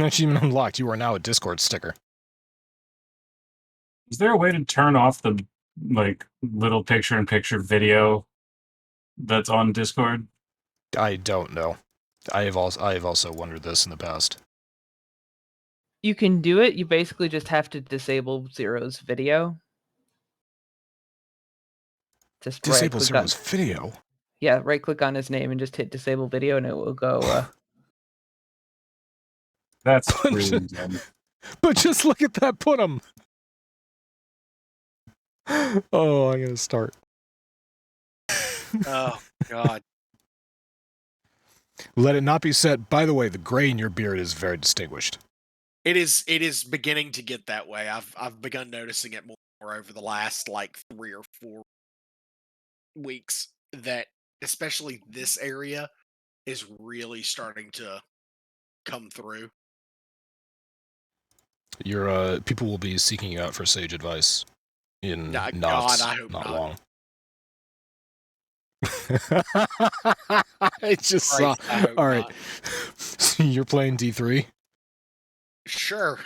Achievement unlocked. You are now a Discord sticker. Is there a way to turn off the little picture-in-picture video that's on Discord? I don't know. I have also wondered this in the past. You can do it. You basically just have to disable Zero's video. Just disable Zero's video? Yeah, right-click on his name and just hit disable video, and it will go. That's really dumb. But just look at that, put him. Oh, I'm gonna start. Oh God. Let it not be said. By the way, the gray in your beard is very distinguished. It is beginning to get that way. I've begun noticing it more over the last like 3 or 4 weeks, that especially this area is really starting to come through. Your people will be seeking you out for sage advice in not long. I just saw. All right, so you're playing D3. Sure.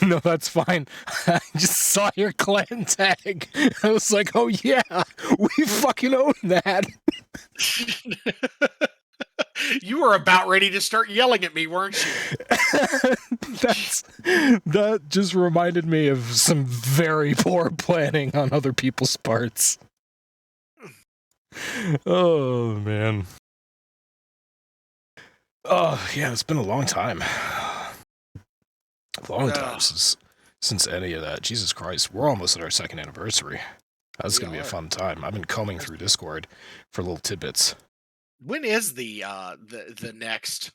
No, that's fine. I just saw your clan tag. I was like, oh yeah, we fucking own that. You were about ready to start yelling at me, weren't you? That just reminded me of some very poor planning on other people's parts. Oh, man. Oh, yeah, it's been a long time. Since any of that. Jesus Christ, we're almost at our 2nd anniversary. That's going to be a fun time. I've been combing through Discord for little tidbits. When is the next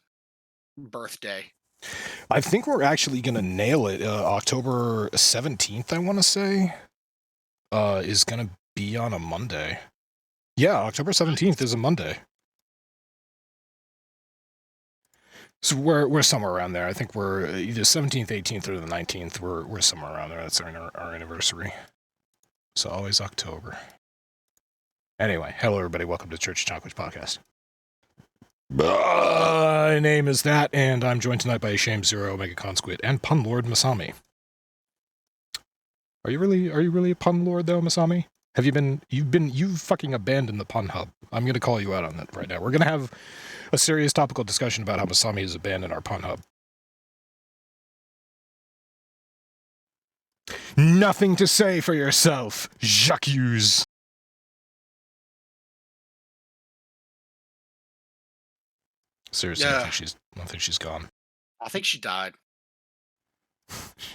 birthday? I think we're actually going to nail it. October 17th, I want to say, is going to be on a Monday. Yeah, October 17th is a Monday. So we're somewhere around there. I think we're either 17th, 18th, or the 19th. We're somewhere around there. That's our anniversary. So always October. Anyway, hello everybody. Welcome to Church of Chonkwij podcast. My name is that, and I'm joined tonight by C0C, OmegaConstruct, and Pun Lord Masami. Are you really a pun lord though, Masami? Have you've fucking abandoned the pun hub. I'm gonna call you out on that right now. We're gonna have a serious topical discussion about how Masami has abandoned our pun hub. Nothing to say for yourself, Jacques. Seriously, yeah. I think she's gone. I think she died.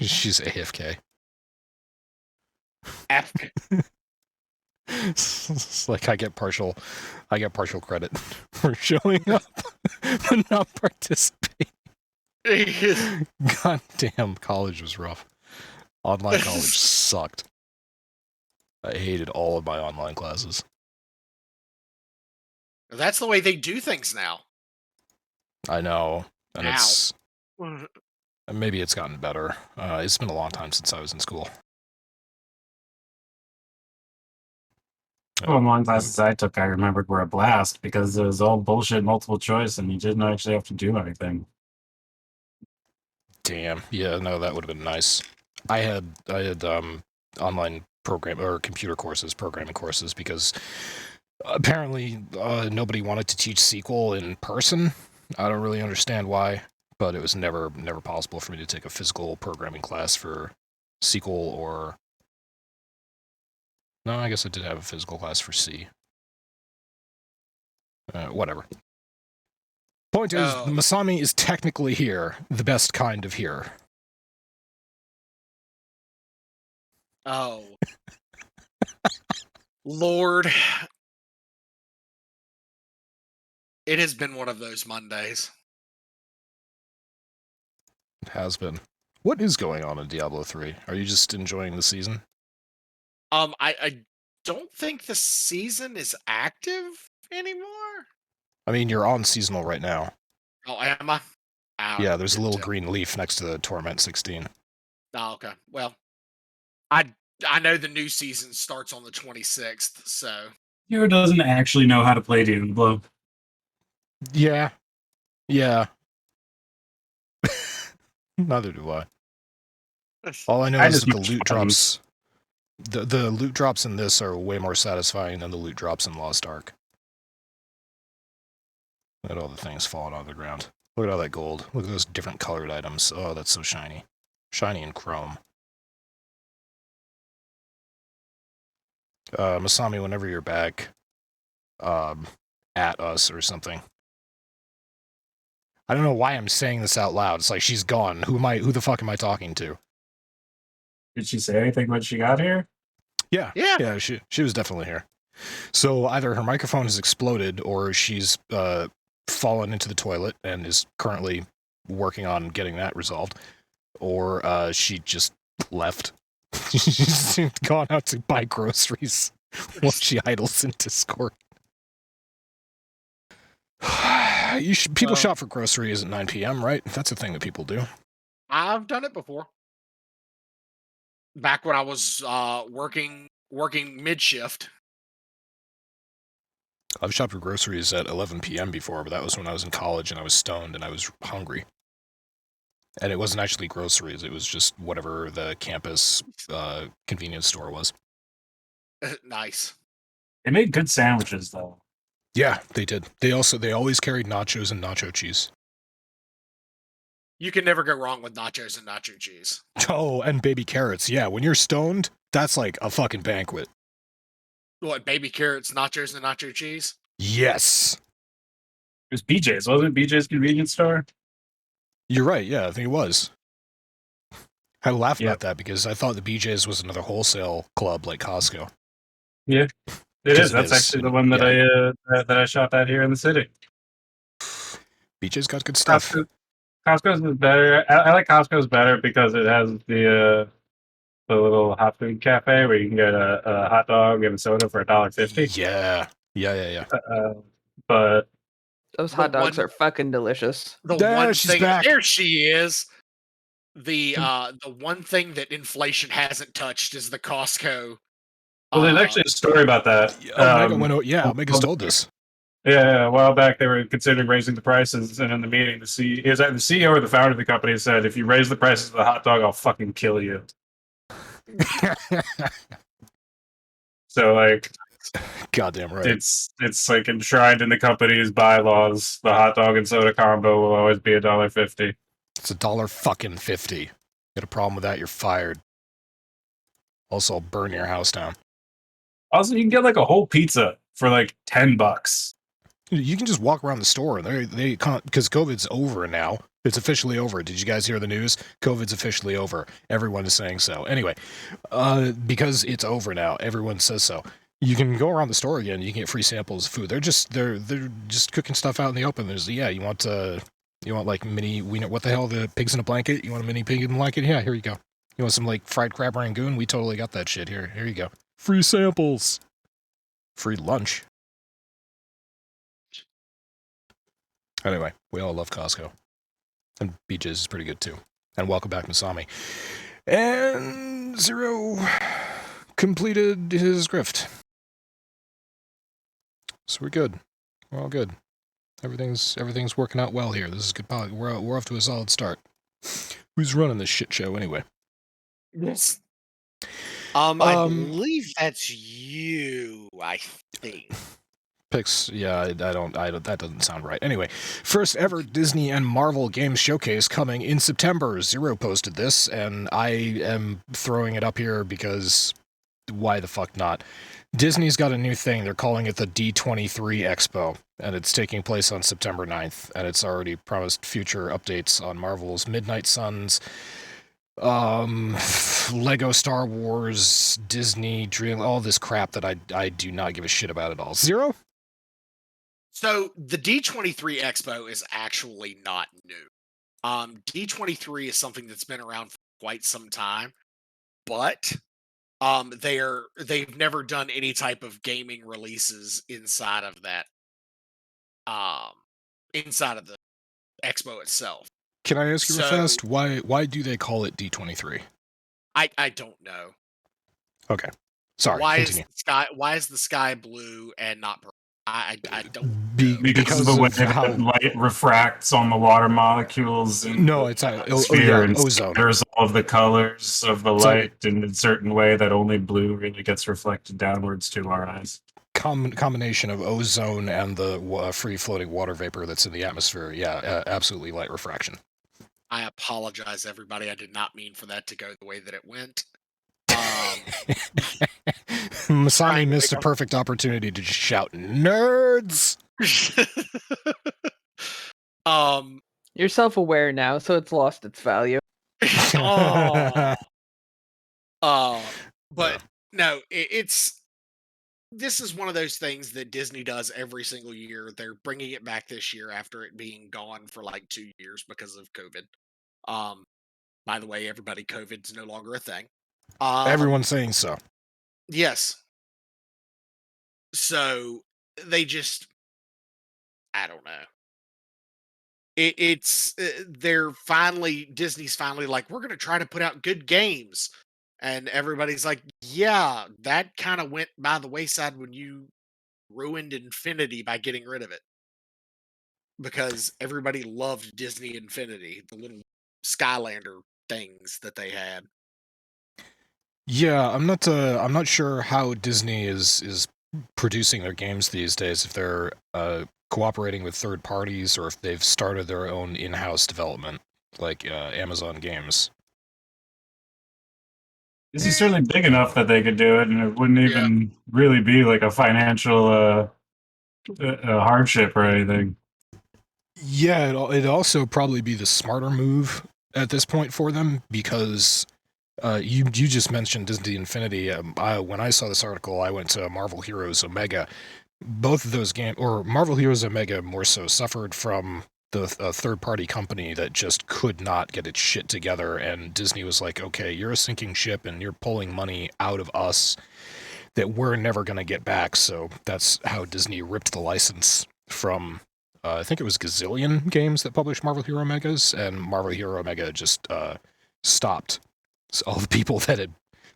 She's AFK. It's like I get partial credit for showing up but not participating. God damn, college was rough. Online college sucked. I hated all of my online classes. That's the way they do things now. I know, and maybe it's gotten better. It's been a long time since I was in school. Online classes I took, I remembered, were a blast because it was all bullshit multiple choice and you didn't actually have to do anything. Damn. Yeah, no, that would have been nice. I had online computer courses, programming courses, because apparently nobody wanted to teach SQL in person. I don't really understand why, but it was never possible for me to take a physical programming class for SQL or... No, I guess I did have a physical class for C. Whatever. Point is, Masami is technically here, the best kind of here. Oh. Lord. It has been one of those Mondays. It has been. What is going on in Diablo 3? Are you just enjoying the season? I don't think the season is active anymore. I mean, you're on seasonal right now. Oh, am I? Yeah, there's a little green leaf next to the Torment 16. Oh, okay. Well, I know the new season starts on the 26th, so... Hero doesn't actually know how to play Diablo. Yeah. Yeah. Neither do I. All I know I is just that the use loot buttons. drops. The loot drops in this are way more satisfying than the loot drops in Lost Ark. Look at all the things falling on the ground. Look at all that gold. Look at those different colored items. Oh, that's so shiny. Shiny and chrome. Masami, whenever you're back, at us or something. I don't know why I'm saying this out loud. It's like she's gone. Who the fuck am I talking to? Did she say anything when she got here? Yeah, she was definitely here. So either her microphone has exploded or she's fallen into the toilet and is currently working on getting that resolved, or she just left. She's gone out to buy groceries while she idles in Discord. People shop for groceries at 9 p.m., right? That's a thing that people do. I've done it before. Back when I was working mid shift. I've shopped for groceries at 11 p.m. before, but that was when I was in college and I was stoned and I was hungry. And it wasn't actually groceries, it was just whatever the campus convenience store was. Nice. They made good sandwiches though. Yeah, they did. They always carried nachos and nacho cheese. You can never go wrong with nachos and nacho cheese. Oh, and baby carrots. Yeah, when you're stoned, that's like a fucking banquet. What, baby carrots, nachos, and nacho cheese? Yes. It was BJ's, wasn't it? BJ's convenience store? You're right, yeah, I think it was. I had to laugh Yep. about that because I thought the BJ's was another wholesale club like Costco. It Because is. That's actually the and- one that yeah. that I shop at here in the city. BJ's got good stuff. Costco's is better. I like Costco's better because it has the little hot food cafe where you can get a hot dog and a soda for $1.50. Yeah. But Those The hot dogs one- are fucking delicious. The There, one she's thing back. there she is. The one thing that inflation hasn't touched is the Costco. well, there's actually a story about that. Omega's told this. Yeah, a while back they were considering raising the prices, and in the meeting, the CEO or the founder of the company said, "If you raise the prices of the hot dog, I'll fucking kill you." So, like, Goddamn right. it's like enshrined in the company's bylaws. The hot dog and soda combo will always be $1.50. It's $1.50. Get a problem with that, you're fired. Also, I'll burn your house down. Also, you can get like a whole pizza for like $10. You can just walk around the store and they because COVID's over now. It's officially over. Did you guys hear the news? COVID's officially over. Everyone is saying so. Anyway, because it's over now, everyone says so. You can go around the store again. You can get free samples of food. They're just cooking stuff out in the open. There's you want like mini wiener? What the hell? The pigs in a blanket? You want a mini pig in a blanket? Yeah, here you go. You want some like fried crab rangoon? We totally got that shit here. Here you go. Free samples. Free lunch. Anyway, we all love Costco. And BJ's is pretty good too. And welcome back, Masami. And Zero completed his grift. So we're good. We're all good. Everything's working out well here. This is good. We're off to a solid start. Who's running this shit show anyway? Yes. I believe that's you. I think. Picks, yeah, I don't, that doesn't sound right. Anyway, first ever Disney and Marvel Games Showcase coming in September. Zero posted this, and I am throwing it up here because why the fuck not? Disney's got a new thing. They're calling it the D23 Expo, and it's taking place on September 9th, and it's already promised future updates on Marvel's Midnight Suns, Lego Star Wars, Disney, Dream, all this crap that I do not give a shit about at all. Zero? So the D23 Expo is actually not new. D23 is something that's been around for quite some time, but they've never done any type of gaming releases inside of that inside of the expo itself. Can I ask you real So- fast? Why do they call it D23? I don't know. Okay. Sorry, Why continue. is the sky blue and not purple? I don't. Because of the way that light refracts on the water molecules in No, the it's atmosphere and ozone. scatters all of the colors of the light in a certain way that only blue really gets reflected downwards to our eyes. Combination of ozone and the free-floating water vapor that's in the atmosphere. Yeah, absolutely light refraction. I apologize, everybody. I did not mean for that to go the way that it went. Masami missed a perfect opportunity to just shout, "Nerds!" You're self-aware now, so it's lost its value. But no, this is one of those things that Disney does every single year. They're bringing it back this year after it being gone for like 2 years because of COVID. By the way, everybody, COVID's no longer a thing. Everyone's saying so. Yes. So they just, I don't know. Disney's finally like, we're going to try to put out good games. And everybody's like, yeah, that kind of went by the wayside when you ruined Infinity by getting rid of it. Because everybody loved Disney Infinity, the little Skylander things that they had. Yeah, I'm not sure how Disney is producing their games these days, if they're cooperating with third parties or if they've started their own in-house development, like Amazon Games. Disney's certainly big enough that they could do it, and it wouldn't even really be like a financial hardship or anything. Yeah, it'd also probably be the smarter move at this point for them, because you just mentioned Disney Infinity. When I saw this article, I went to Marvel Heroes Omega. Both of those games, or Marvel Heroes Omega more so, suffered from the third-party company that just could not get its shit together, and Disney was like, okay, you're a sinking ship, and you're pulling money out of us that we're never going to get back. So that's how Disney ripped the license from, I think it was Gazillion Games that published Marvel Hero Omegas, and Marvel Hero Omega just stopped. So all the people that had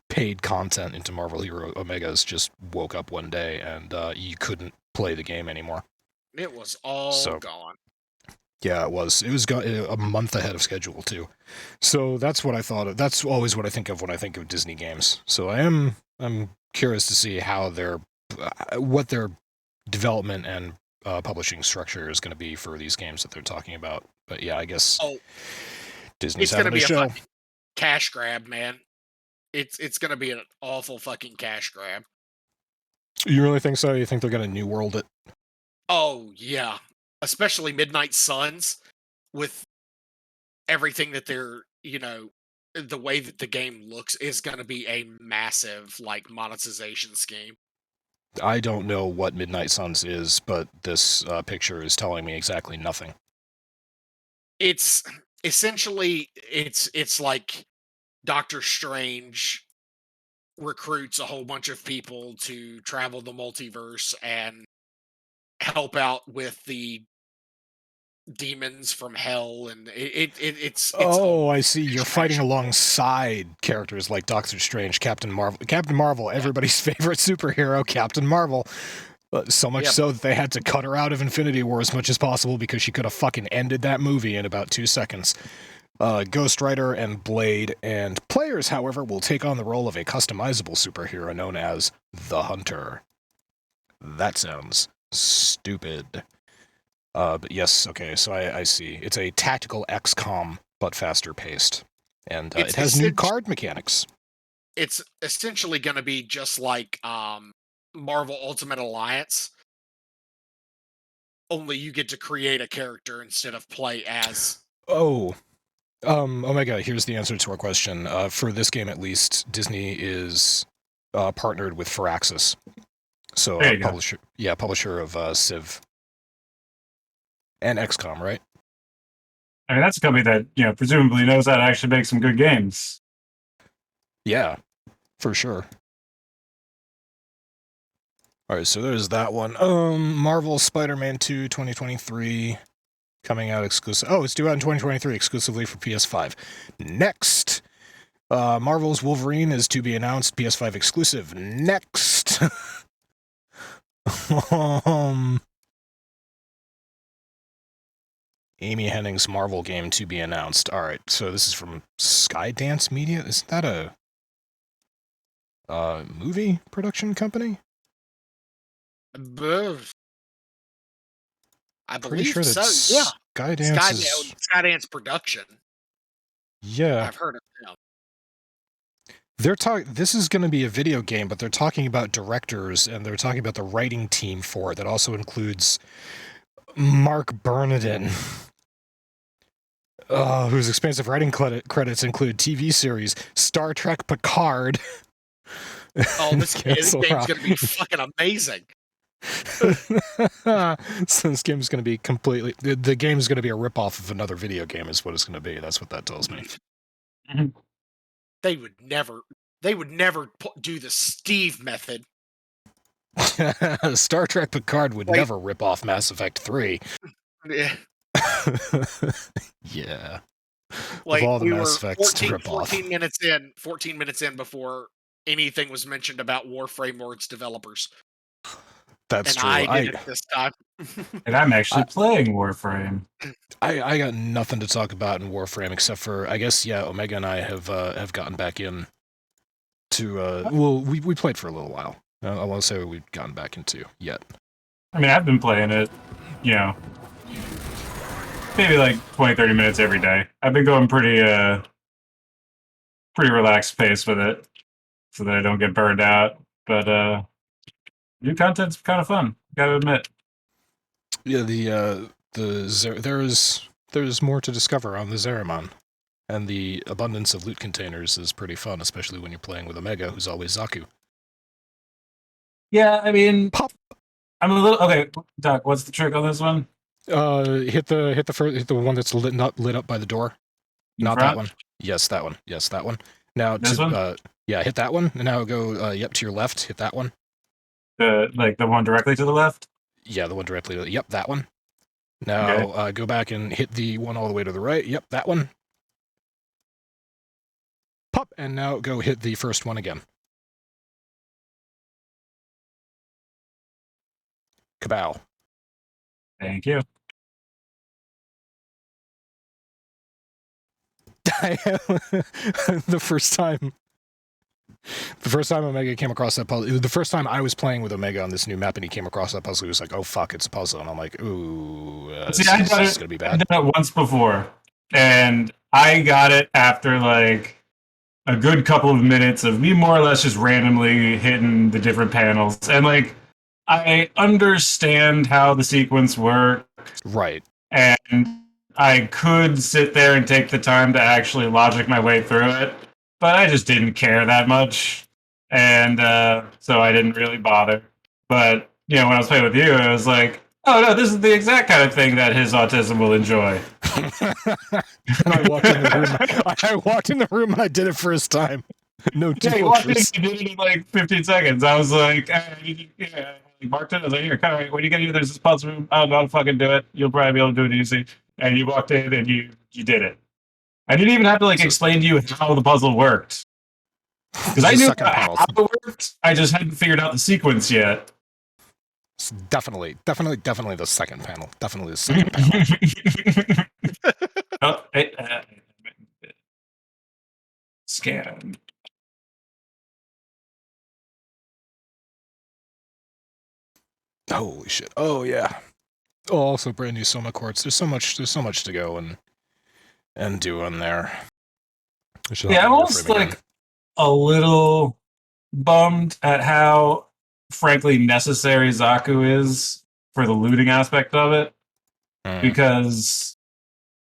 paid content into Marvel Hero Omegas just woke up one day, and you couldn't play the game anymore. It was all gone. Yeah, it was. It was a month ahead of schedule, too. So that's what I thought of. That's always what I think of when I think of Disney games. So I'm curious to see how what their development and publishing structure is going to be for these games that they're talking about. But yeah, I guess Disney's having a show. Fucking cash grab, man. It's going to be an awful fucking cash grab. You really think so? You think they're going to New World it? Oh, yeah. Especially Midnight Suns, with everything that they're, the way that the game looks is going to be a massive, monetization scheme. I don't know what Midnight Suns is, but this picture is telling me exactly nothing. It's essentially, it's like Doctor Strange recruits a whole bunch of people to travel the multiverse and help out with the demons from hell, and it's I see. You're fighting alongside characters like Doctor Strange, Captain Marvel, everybody's favorite superhero, Captain Marvel. So much so that they had to cut her out of Infinity War as much as possible because she could have fucking ended that movie in about 2 seconds. Ghost Rider and Blade, and players, however, will take on the role of a customizable superhero known as the Hunter. That sounds stupid. But yes, okay, so I see. It's a tactical XCOM, but faster paced. And it has new card mechanics. It's essentially going to be just like Marvel Ultimate Alliance, only you get to create a character instead of play as... Omega, here's the answer to our question. For this game, at least, Disney is partnered with Firaxis. So, publisher of Civ. And XCOM, right? I mean, that's a company that, presumably knows how to actually make some good games. Yeah, for sure. Alright, so there's that one. Marvel Spider-Man 2 2023 coming out exclusive. Oh, it's due out in 2023 exclusively for PS5. Next, Marvel's Wolverine is to be announced PS5 exclusive. Next. Amy Hennig's Marvel game to be announced. All right, so this is from Skydance Media. Isn't that a movie production company? I Pretty believe sure so. that Yeah, Skydance is. Skydance Production. Yeah, I've heard of them. they're talking. This is going to be a video game, but they're talking about directors and they're talking about the writing team for it. That also includes Mark Bernardin, whose expansive writing credits include TV series Star Trek Picard. Oh, this game's going to be fucking amazing. So this game's going to be completely. The game's going to be a ripoff of another video game, is what it's going to be. That's what that tells me. They would never do the Steve method. Star Trek Picard would never rip off Mass Effect 3. Yeah. Yeah. Like, of all the we Mass were Effects to rip 14 minutes in before anything was mentioned about Warframe or its developers. That's and true. I did it this time. And I'm actually playing Warframe. I got nothing to talk about in Warframe except for, I guess, yeah, Omega and I have gotten back in to, well, we played for a little while. I won't say we've gotten back into yet. I mean, I've been playing it, you know, maybe like 20, 30 minutes every day. I've been going pretty relaxed pace with it so that I don't get burned out. But new content's kind of fun, gotta admit. Yeah, there's more to discover on the Zeramon. And the abundance of loot containers is pretty fun, especially when you're playing with Omega, who's always Zaku. Yeah, I mean, Pop. I'm a little okay. Doc, what's the trick on this one? Hit the one that's not lit up by the door. Not front? that one. Yes, that one. Yes, that one. Now, This one? Yeah, hit that one, and now go yep to your left. Hit that one. The one directly to the left. Yeah, the one directly to yep, that one. Now go back and hit the one all the way to the right. Yep, that one. Pop, and now go hit the first one again. Kabow. Thank you. The first time Omega came across that puzzle, the first time I was playing with Omega on this new map and he came across that puzzle, he was like, oh fuck, it's a puzzle. And I'm like, ooh, See, this is going to be bad. I've done it once before, and I got it after like a good couple of minutes of me more or less just randomly hitting the different panels. And like, I understand how the sequence works. Right. And I could sit there and take the time to actually logic my way through it, but I just didn't care that much. And so I didn't really bother. But, you know, when I was playing with you, I was like, oh no, this is the exact kind of thing that his autism will enjoy. And I walked in the room and I did it first time. No Yeah, you walked in and you did it in like 15 seconds. I was like, yeah, you marked it. I was like, here, come on, what are you gonna do? There's this puzzle room. I'll fucking do it. You'll probably be able to do it easy. And you walked in and you did it. I didn't even have to like explain to you how the puzzle worked. Because I knew how it worked. I just hadn't figured out the sequence yet. It's definitely the second panel. Definitely the second panel. Oh, scan. Holy shit! Oh yeah. Oh, also brand new Soma quartz. There's so much to go and do on there. Yeah, I'm almost like a little bummed at how frankly necessary Zaku is for the looting aspect of it. Because,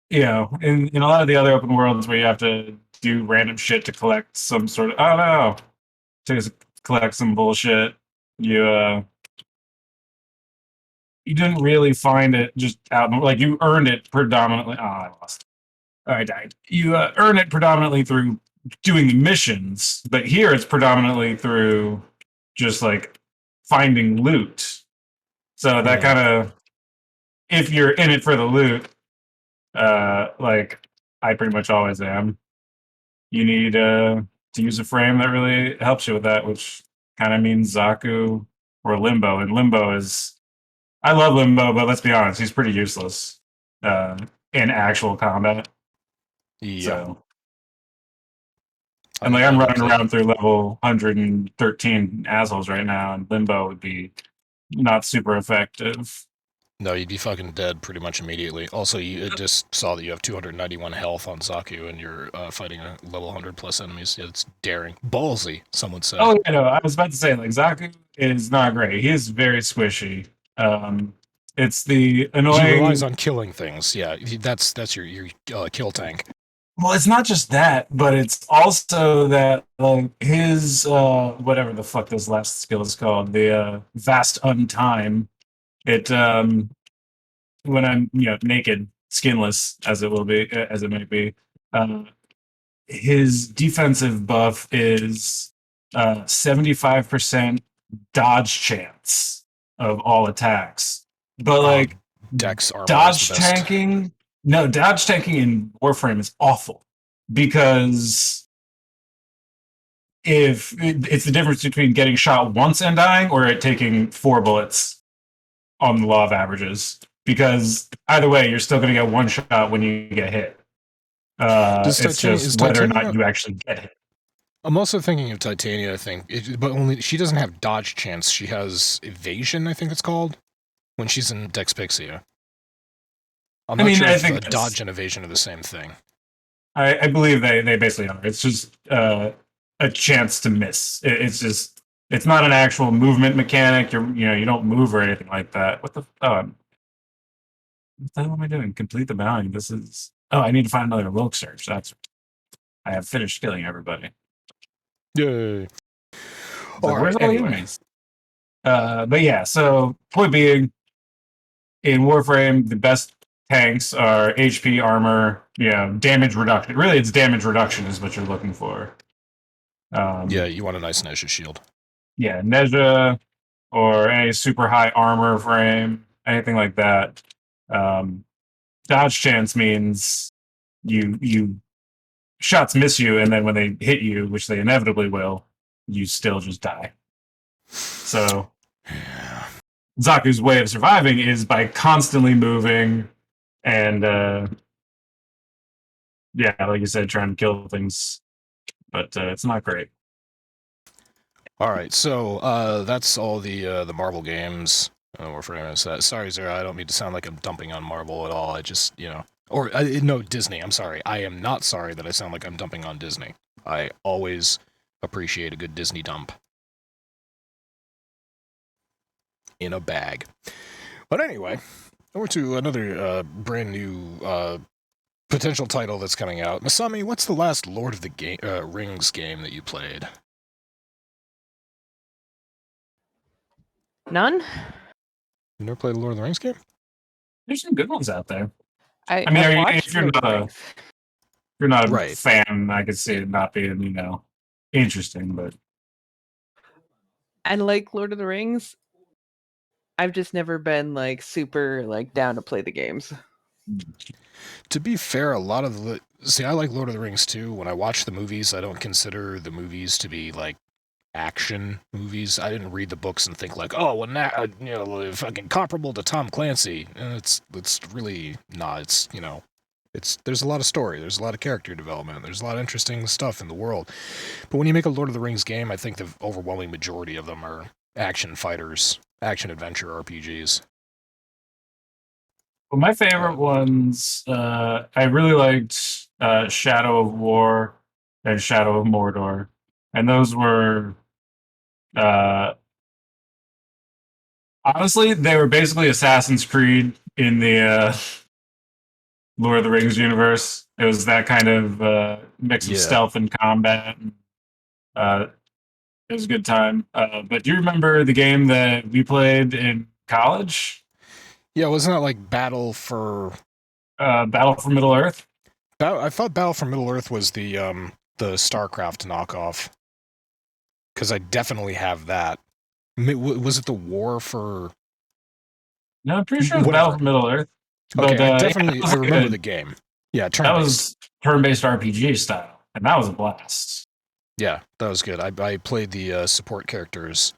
you know, in a lot of the other open worlds where you have to do random shit to collect some sort of, I don't know, to collect some bullshit, you didn't really find it just out, like you earned it predominantly. Oh, I lost. I died. You earn it predominantly through doing the missions, but here it's predominantly through just like finding loot. So that kind of, if you're in it for the loot, like I pretty much always am, you need to use a frame that really helps you with that, which kind of means Zaku or Limbo, and Limbo is I love Limbo, but let's be honest, he's pretty useless in actual combat. Yeah. So, and like I'm running around through level 113 assholes right now, and Limbo would be not super effective. No, you'd be fucking dead pretty much immediately. Also, you just saw that you have 291 health on Zaku, and you're fighting a level 100 plus enemies. Yeah, it's daring. Ballsy, some would say. Oh, yeah, no, I was about to say, like, Zaku is not great. He is very squishy. It's the annoying... He relies on killing things. Yeah, that's your kill tank. Well, it's not just that, but it's also that like his whatever the fuck this last skill is called, the vast untime. It when I'm naked, skinless as it will be, as it may be, his defensive buff is 75% dodge chance of all attacks. But like Dex armor dodge tanking, no, dodge tanking in Warframe is awful because if it's the difference between getting shot once and dying or it taking 4 bullets on the law of averages. Because either way, you're still going to get one shot when you get hit. It's just whether or not you actually get hit. I'm also thinking of Titania, I think, but only she doesn't have dodge chance. She has evasion, I think it's called, when she's in Dexpixia. I'm not sure if dodge and evasion are the same thing. I believe they basically are. It's just a chance to miss. It's not an actual movement mechanic. You don't move or anything like that. What the hell am I doing? Complete the bounty. This is... Oh, I need to find another Wilk search. I have finished killing everybody. Yay. Where's all the enemies? But yeah, so point being, in Warframe, the best tanks are HP, armor, damage reduction. Really, it's damage reduction is what you're looking for. Yeah, you want a nice Nezha shield. Yeah, Nezha or any super high armor frame, anything like that. Dodge chance means you shots miss you, and then when they hit you, which they inevitably will, you still just die. So Zaku's way of surviving is by constantly moving and like you said, trying to kill things. But it's not great. All right, so that's all the Marvel games. Warframe is that. Sorry, Zara, I don't mean to sound like I'm dumping on Marvel at all. I just, or no, Disney. I'm sorry. I am not sorry that I sound like I'm dumping on Disney. I always appreciate a good Disney dump in a bag. But anyway, over to another brand new potential title that's coming out. Masami, what's the last Lord of the Rings game that you played? None. You never played a Lord of the Rings game? There's some good ones out there. I mean, if you're not a fan, I could see it not being, interesting, but I like Lord of the Rings. I've just never been like super down to play the games. To be fair, a lot of the I like Lord of the Rings too. When I watch the movies, I don't consider the movies to be like action movies. I didn't read the books and think like, oh, well, now fucking comparable to Tom Clancy. And it's really not. It's there's a lot of story, there's a lot of character development, there's a lot of interesting stuff in the world. But when you make a Lord of the Rings game, I think the overwhelming majority of them are action fighters, action adventure RPGs. Well, my favorite ones, I really liked Shadow of War and Shadow of Mordor, and those were honestly, they were basically Assassin's Creed in the Lord of the Rings universe. It was that kind of mix of stealth and combat. It was a good time. But do you remember the game that we played in college? Yeah, wasn't that like Battle for Middle Earth? I thought Battle for Middle Earth was the StarCraft knockoff. Because I definitely have that. Was it the War for... No, I'm pretty sure it was Battle for Middle Earth. But, okay, I remember the game. Yeah, turn-based. That was turn-based RPG style, and that was a blast. Yeah, that was good. I played the support characters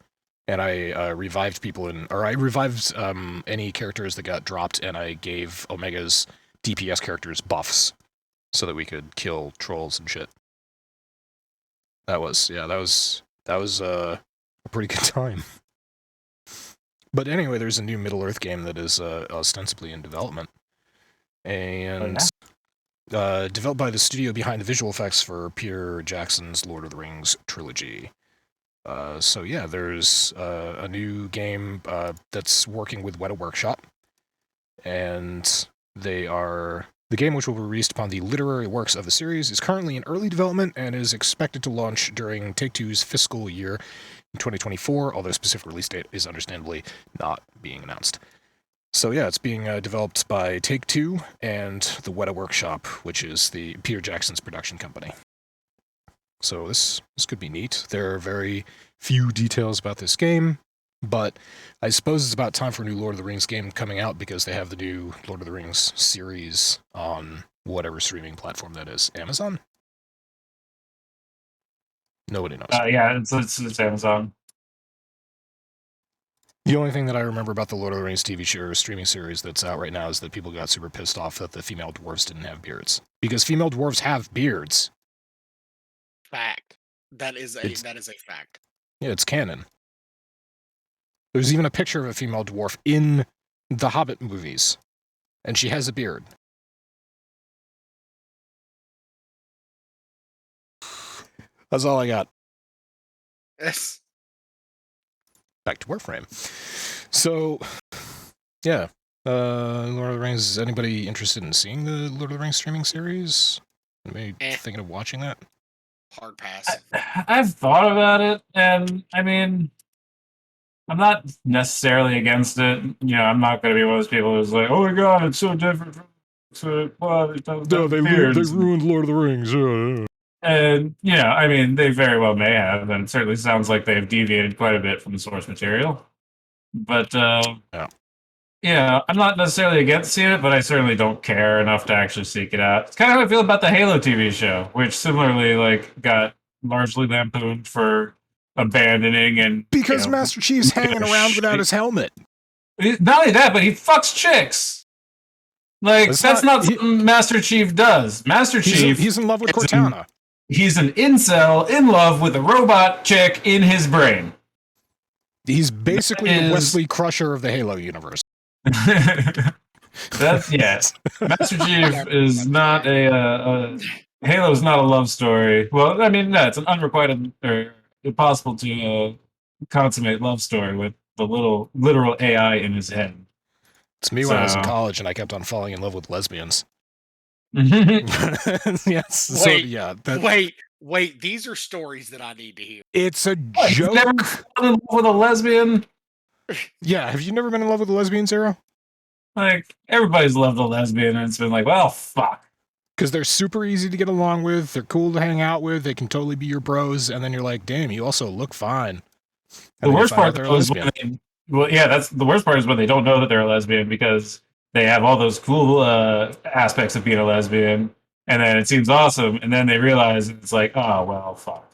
and I revived people I revived any characters that got dropped, and I gave Omega's DPS characters buffs so that we could kill trolls and shit. That was a pretty good time. But anyway, there's a new Middle-earth game that is ostensibly in development, and developed by the studio behind the visual effects for Peter Jackson's Lord of the Rings trilogy. So yeah, there's a new game that's working with Weta Workshop, and the game, which will be released upon the literary works of the series, is currently in early development and is expected to launch during Take-Two's fiscal year in 2024, although a specific release date is understandably not being announced. So yeah, it's being developed by Take-Two and the Weta Workshop, which is the Peter Jackson's production company. So this could be neat. There are very few details about this game, but I suppose it's about time for a new Lord of the Rings game coming out because they have the new Lord of the Rings series on whatever streaming platform that is. Amazon? Nobody knows. Yeah, it's Amazon. The only thing that I remember about the Lord of the Rings TV show or streaming series that's out right now is that people got super pissed off that the female dwarves didn't have beards. Because female dwarves have beards. Fact. That is a fact. Yeah, it's canon. There's even a picture of a female dwarf in the Hobbit movies, and she has a beard. That's all I got. Yes. Back to Warframe. So, yeah. Lord of the Rings, is anybody interested in seeing the Lord of the Rings streaming series? Anybody thinking of watching that? Hard pass. I've thought about it, and I mean, I'm not necessarily against it. You know, I'm not going to be one of those people who's like, "Oh my god, it's so different from." So, well, they ruined Lord of the Rings. And you know, I mean, they very well may have, and it certainly sounds like they've deviated quite a bit from the source material. But yeah, I'm not necessarily against seeing it, but I certainly don't care enough to actually seek it out. It's kind of how I feel about the Halo TV show, which similarly got largely lampooned for abandoning and because Master Chief's hanging around without his helmet. Not only that, but he fucks chicks. Like that's not something Master Chief does. Master Chief, he's in love with Cortana. He's an incel in love with a robot chick in his brain. He's basically the Wesley Crusher of the Halo universe. That's yes. Master Chief is not Halo is not a love story. Well, I mean, no, it's an unrequited or impossible to consummate love story with the literal AI in his head. It's me when I was in college and I kept on falling in love with lesbians. Yes. Wait. These are stories that I need to hear. It's a joke. You've never fallen in love with a lesbian? Yeah. Have you never been in love with a lesbian, Zero? Like, everybody's loved a lesbian, and it's been like, well, fuck. Because they're super easy to get along with. They're cool to hang out with. They can totally be your bros. And then you're like, damn, you also look fine. The worst part is when that's the worst part is when they don't know that they're a lesbian because they have all those cool aspects of being a lesbian, and then it seems awesome, and then they realize it's like, oh well, fuck.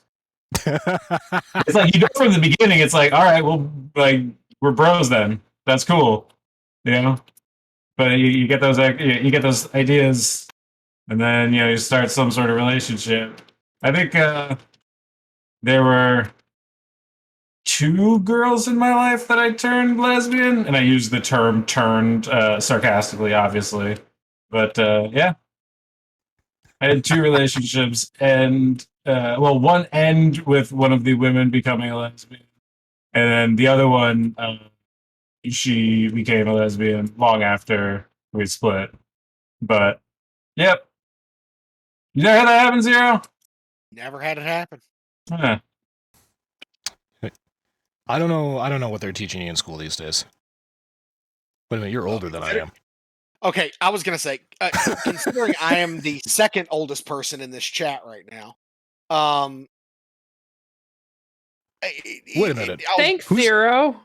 It's like you know from the beginning, it's like, all right, well, like we're bros then. That's cool, you know. But you get those ideas, and then you start some sort of relationship. I think there were 2 girls in my life that I turned lesbian, and I use the term "turned" sarcastically, obviously. But yeah, I had 2 relationships, and one end with one of the women becoming a lesbian, and then the other one, she became a lesbian long after we split. But yep, you never had that happen, Zero? Never had it happen. Yeah. I don't know what they're teaching you in school these days. Wait a minute, you're older than I am. Okay, I was going to say, considering I am the second oldest person in this chat right now. Wait a minute. Thanks, Zero.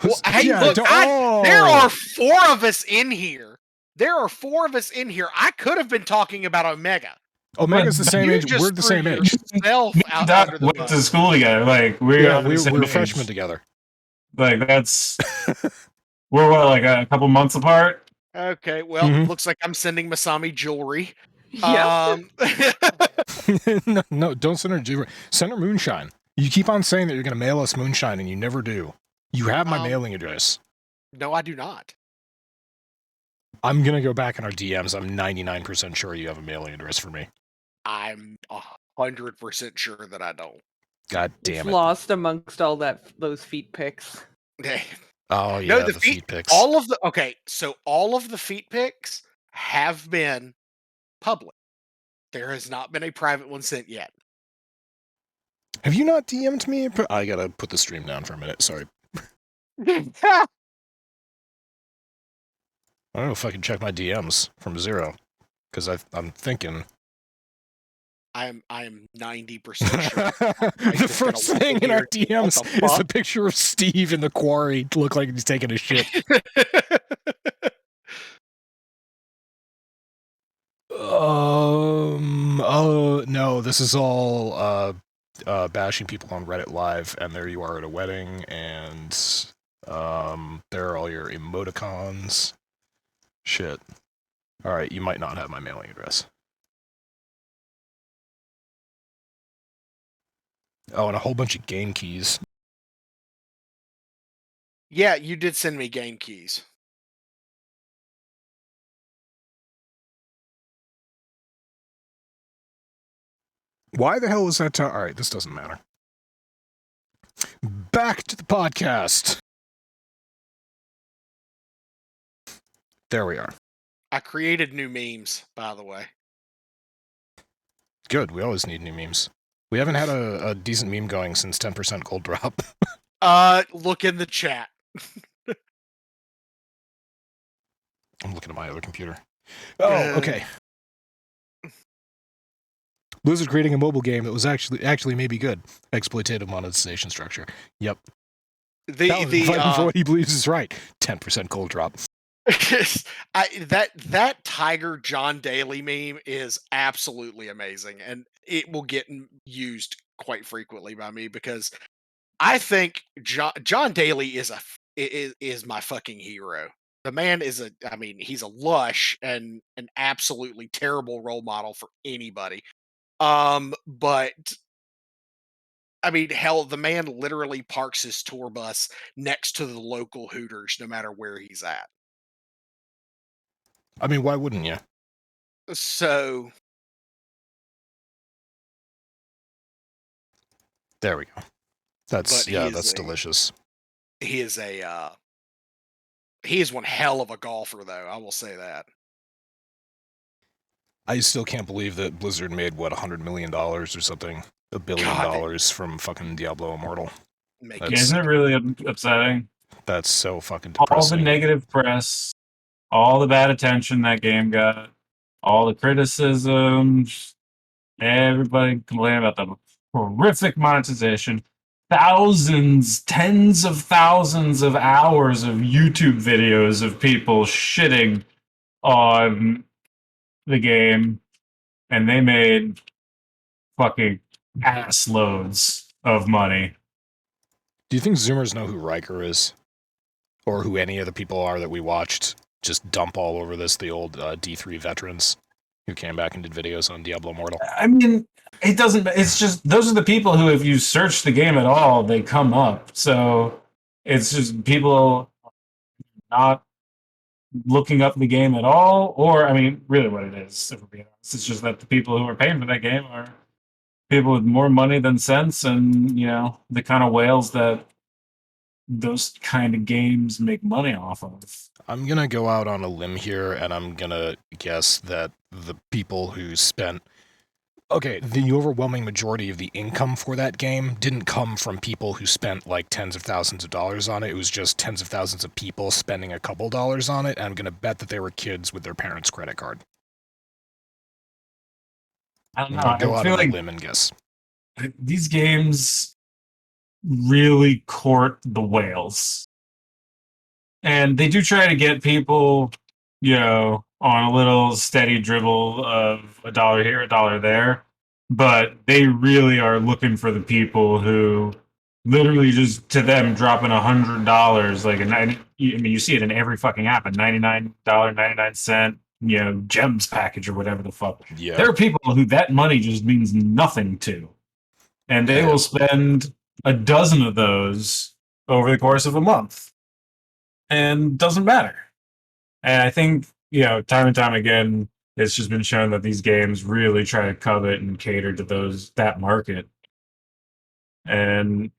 Well, hey, look, there are 4 of us in here. I could have been talking about Omega. Omega's the same age. We're the same age. Doc went to school together. Like we're freshmen together. Like that's we're what, like a couple months apart. Okay, well, Mhm. looks like I'm sending Masami jewelry. Yeah. No, don't send her jewelry. Send her moonshine. You keep on saying that you're going to mail us moonshine, and you never do. You have my Um, mailing address. no, I do not. I'm going to go back in our DMs. I'm 99% sure you have a mailing address for me. I'm 100% sure that I don't. God It's damn it. lost amongst all those feet pics. Oh, No, yeah, the the feet- feet pics. All of the so all of the feet pics have been public. There has not been a private one sent yet. Have you not DM'd me? I got to put the stream down for a minute. Sorry. I don't know if I can check my DMs from zero. Because I'm thinking... I am 90% sure. The first thing in our DMs What the is fuck? the picture of Steve in the quarry to look like he's taking a shit. No, this is all bashing people on Reddit Live, and there you are at a wedding, and there are all your emoticons. Shit. Alright, you might not have my mailing address. Oh, and a whole bunch of game keys. Yeah, you did send me game keys. Why the hell was that? Alright, this doesn't matter. Back to the podcast. There we are. I created new memes, by the way. Good, we always need new memes. We haven't had a decent meme going since 10% gold drop. Look in the chat. I'm looking at my other computer. Oh, okay. Blizzard creating a mobile game that was actually maybe good. Exploitative monetization structure. Yep. Fighting for what he believes is right. 10% gold drop. that Tiger John Daly meme is absolutely amazing, and it will get used quite frequently by me because I think John Daly is my fucking hero. The man is he's a lush and an absolutely terrible role model for anybody. But I mean, hell, the man literally parks his tour bus next to the local Hooters, no matter where he's at. I mean, why wouldn't you? So There we go. That's But that's delicious. he is one hell of a golfer, though. I will say that. I still can't believe that Blizzard made what $100 million or something, $1 billion from fucking Diablo Immortal. Isn't it really upsetting? That's so fucking depressing. All the negative press, all the bad attention that game got, all the criticisms, everybody complaining about the horrific monetization. Thousands, tens of thousands of hours of YouTube videos of people shitting on the game, and they made fucking ass loads of money. Do you think Zoomers know who Riker is? Or who any of the people are that we watched just dump all over this, the old D3 veterans who came back and did videos on Diablo Immortal? I mean, it doesn't, it's just, those are the people who, if you search the game at all, they come up. So it's just people not looking up the game at all, or, I mean, really what it is, if we're being honest, it's just that the people who are paying for that game are people with more money than sense, and, you know, the kind of whales that those kind of games make money off of. I'm gonna go out on a limb here, and I'm gonna guess that the people who spent... Okay, the overwhelming majority of the income for that game didn't come from people who spent like tens of thousands of dollars on it. It was just tens of thousands of people spending a couple dollars on it, and I'm gonna bet that they were kids with their parents' credit card. I don't know. I'm gonna go I out feel on like a limb and guess. these games really court the whales. And they do try to get people, you know, on a little steady dribble of a dollar here, a dollar there. But they really are looking for the people who literally just to them dropping $100, like you see it in every fucking app, a $99.99, gems package or whatever the fuck. Yeah. There are people who that money just means nothing to, and they will spend a dozen of those over the course of a month, and doesn't matter. And I think time and time again, it's just been shown that these games really try to covet and cater to that market. And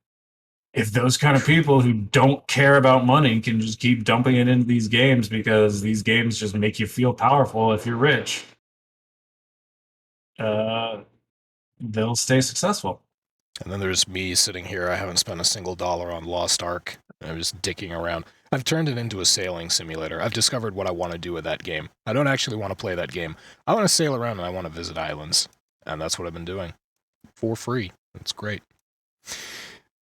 if those kind of people who don't care about money can just keep dumping it into these games because these games just make you feel powerful if you're rich, they'll stay successful. And then there's me sitting here. I haven't spent a single dollar on Lost Ark. I'm just dicking around. I've turned it into a sailing simulator. I've discovered what I want to do with that game. I don't actually want to play that game. I want to sail around and I want to visit islands. And that's what I've been doing. For free. It's great.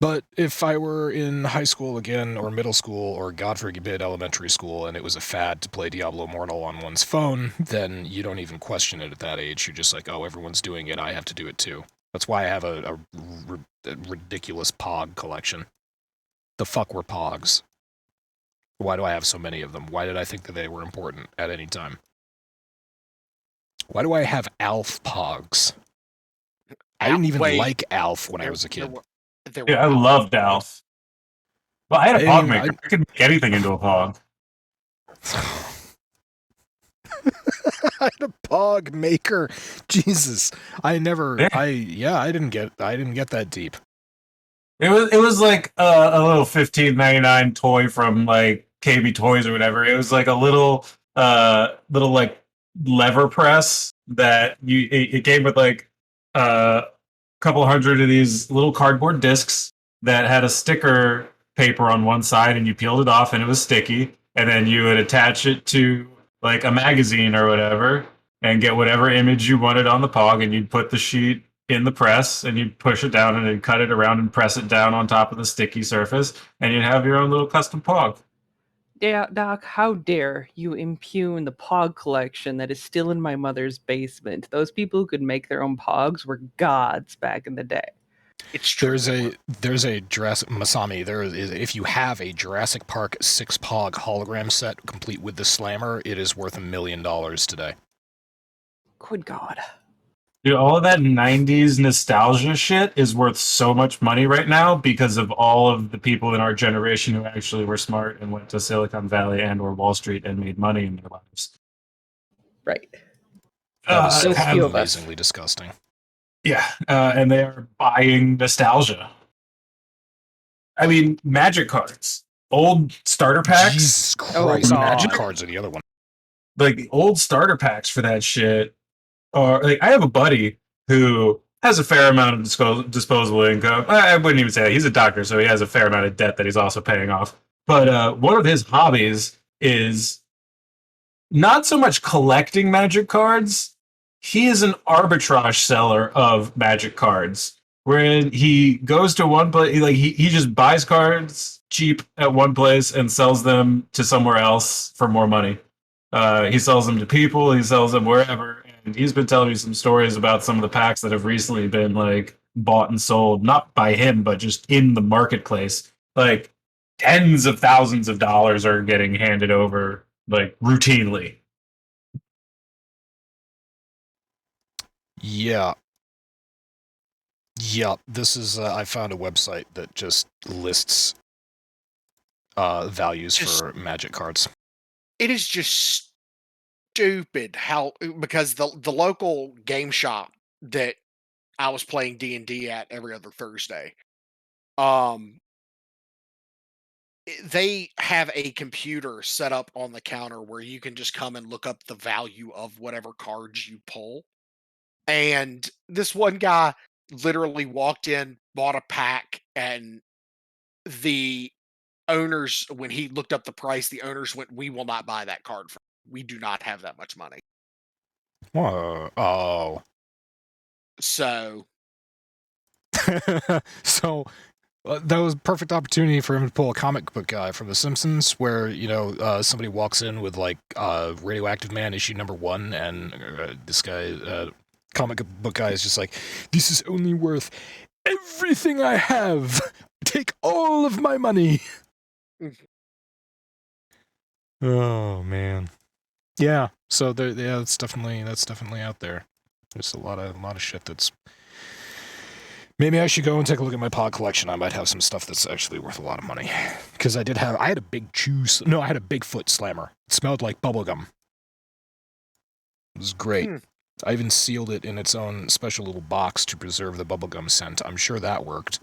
But if I were in high school again, or middle school, or God forbid elementary school, and it was a fad to play Diablo Immortal on one's phone, then you don't even question it at that age. You're just like, oh, everyone's doing it, I have to do it too. That's why I have a ridiculous Pog collection. The fuck were Pogs? Why do I have so many of them? Why did I think that they were important at any time? Why do I have Alf Pogs? I didn't even like Alf when I was a kid. I loved Alf. Well, I had a Pog maker. I could make anything into a Pog. I had a Pog maker. Jesus, I didn't get that deep. It was like a little $15.99 toy from like KB Toys or whatever. It was like a little like lever press that it came with like couple hundred of these little cardboard discs that had a sticker paper on one side, and you peeled it off and it was sticky, and then you would attach it to like a magazine or whatever and get whatever image you wanted on the Pog, and you'd put the sheet in the press and you'd push it down and then cut it around and press it down on top of the sticky surface, and you'd have your own little custom Pog. Yeah, Doc, how dare you impugn the Pog collection that is still in my mother's basement? Those people who could make their own Pogs were gods back in the day. It's true. There's a Jurassic Masami. There is, if you have a Jurassic Park 6 Pog hologram set complete with the slammer, it is worth $1 million today. Good God. Dude, all of that 90s nostalgia shit is worth so much money right now because of all of the people in our generation who actually were smart and went to Silicon Valley and or Wall Street and made money in their lives. Right. That is few of us. amazingly disgusting. Yeah, and they are buying nostalgia. I mean, Magic cards. Old starter packs. Jesus Christ, Oh, Magic God. cards are the other one. Like, the old starter packs for that shit. Or like, I have a buddy who has a fair amount of disposable income. I wouldn't even say that. He's a doctor, so he has a fair amount of debt that he's also paying off. But one of his hobbies is not so much collecting Magic cards. He is an arbitrage seller of Magic cards, wherein he goes to one place, like he just buys cards cheap at one place and sells them to somewhere else for more money. He sells them to people, he sells them wherever, and he's been telling me some stories about some of the packs that have recently been like bought and sold, not by him, but just in the marketplace. Like tens of thousands of dollars are getting handed over like routinely. Yeah. Yeah, this is, I found a website that just lists values for Magic cards. It is just stupid how, because the local game shop that I was playing D&D at every other Thursday, they have a computer set up on the counter where you can just come and look up the value of whatever cards you pull. And this one guy literally walked in, bought a pack, and the owners, when he looked up the price, the owners went, "We will not buy that card. We do not have that much money." Whoa. Oh. So, So that was a perfect opportunity for him to pull a comic book guy from The Simpsons, where somebody walks in with like Radioactive Man issue #1, and this guy, comic book guy, is just like, "This is only worth everything I have Take all of my money. Mhm. Oh man. Yeah. So there, yeah, that's definitely out there. There's a lot of shit that's. Maybe I should go and take a look at my pod collection. I might have some stuff that's actually worth a lot of money. Because I had a I had a Bigfoot slammer. It smelled like bubblegum. It was great. Hmm. I even sealed it in its own special little box to preserve the bubblegum scent. I'm sure that worked.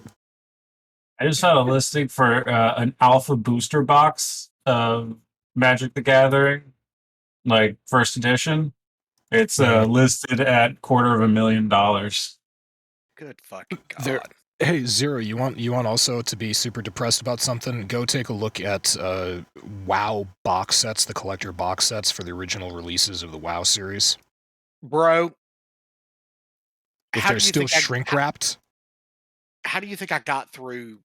I just found a listing for an alpha booster box of Magic the Gathering, like first edition. It's listed at $250,000. Good fucking There- god. Hey Zero, you want also to be super depressed about something? Go take a look at WoW box sets, the collector box sets for the original releases of the WoW series. Bro, If how they're do you still think shrink wrapped, how do you think I got through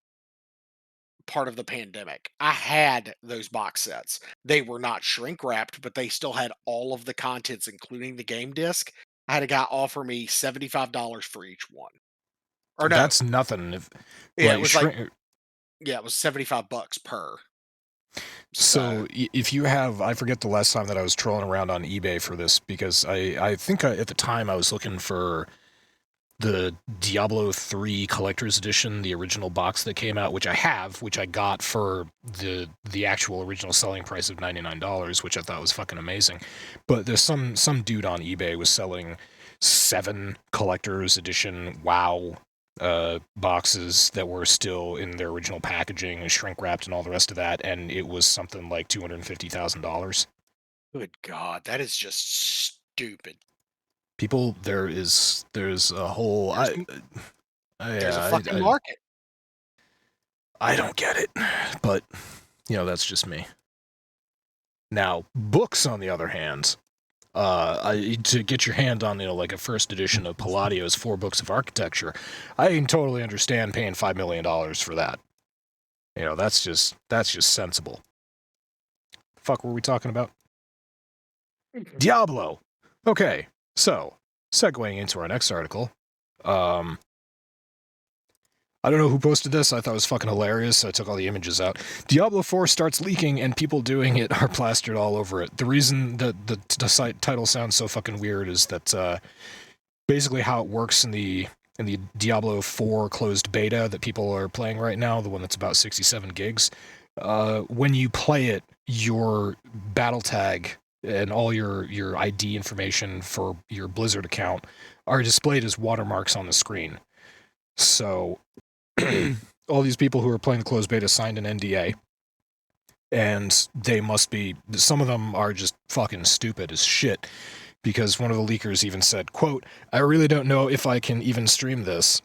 part of the pandemic? I had those box sets. They were not shrink wrapped, but they still had all of the contents, including the game disc. I had a guy offer me $75 for each one. Or no, that's nothing. If yeah, it like was like shrink, yeah, it was $75 per. so if you have, I forget the last time that I was trolling around on eBay for this because I think at the time I was looking for the Diablo 3 Collector's Edition, the original box that came out, which I got for the actual original selling price of $99, which I thought was fucking amazing. But there's some dude on eBay was selling 7 Collector's Edition WoW boxes that were still in their original packaging and shrink wrapped and all the rest of that, and it was something like $250,000. good god, that is just stupid. People, there's a whole There's a yeah, fucking market. I don't get it, but that's just me. Now, books, on the other hand, to get your hand on like a first edition of Palladio's 4 books of architecture, I can totally understand paying $5 million for that. That's just sensible. Fuck, were we talking about? Diablo. Okay, so segueing into our next article. I don't know who posted this. I thought it was fucking hilarious. So I took all the images out. Diablo 4 starts leaking and people doing it are plastered all over it. The reason that the site title sounds so fucking weird is that basically how it works in the Diablo 4 closed beta that people are playing right now, the one that's about 67 gigs, when you play it, your battle tag and all your ID information for your Blizzard account are displayed as watermarks on the screen. So all these people who are playing the closed beta signed an NDA, and they must be, some of them are just fucking stupid as shit, because one of the leakers even said, quote, "I really don't know if I can even stream this."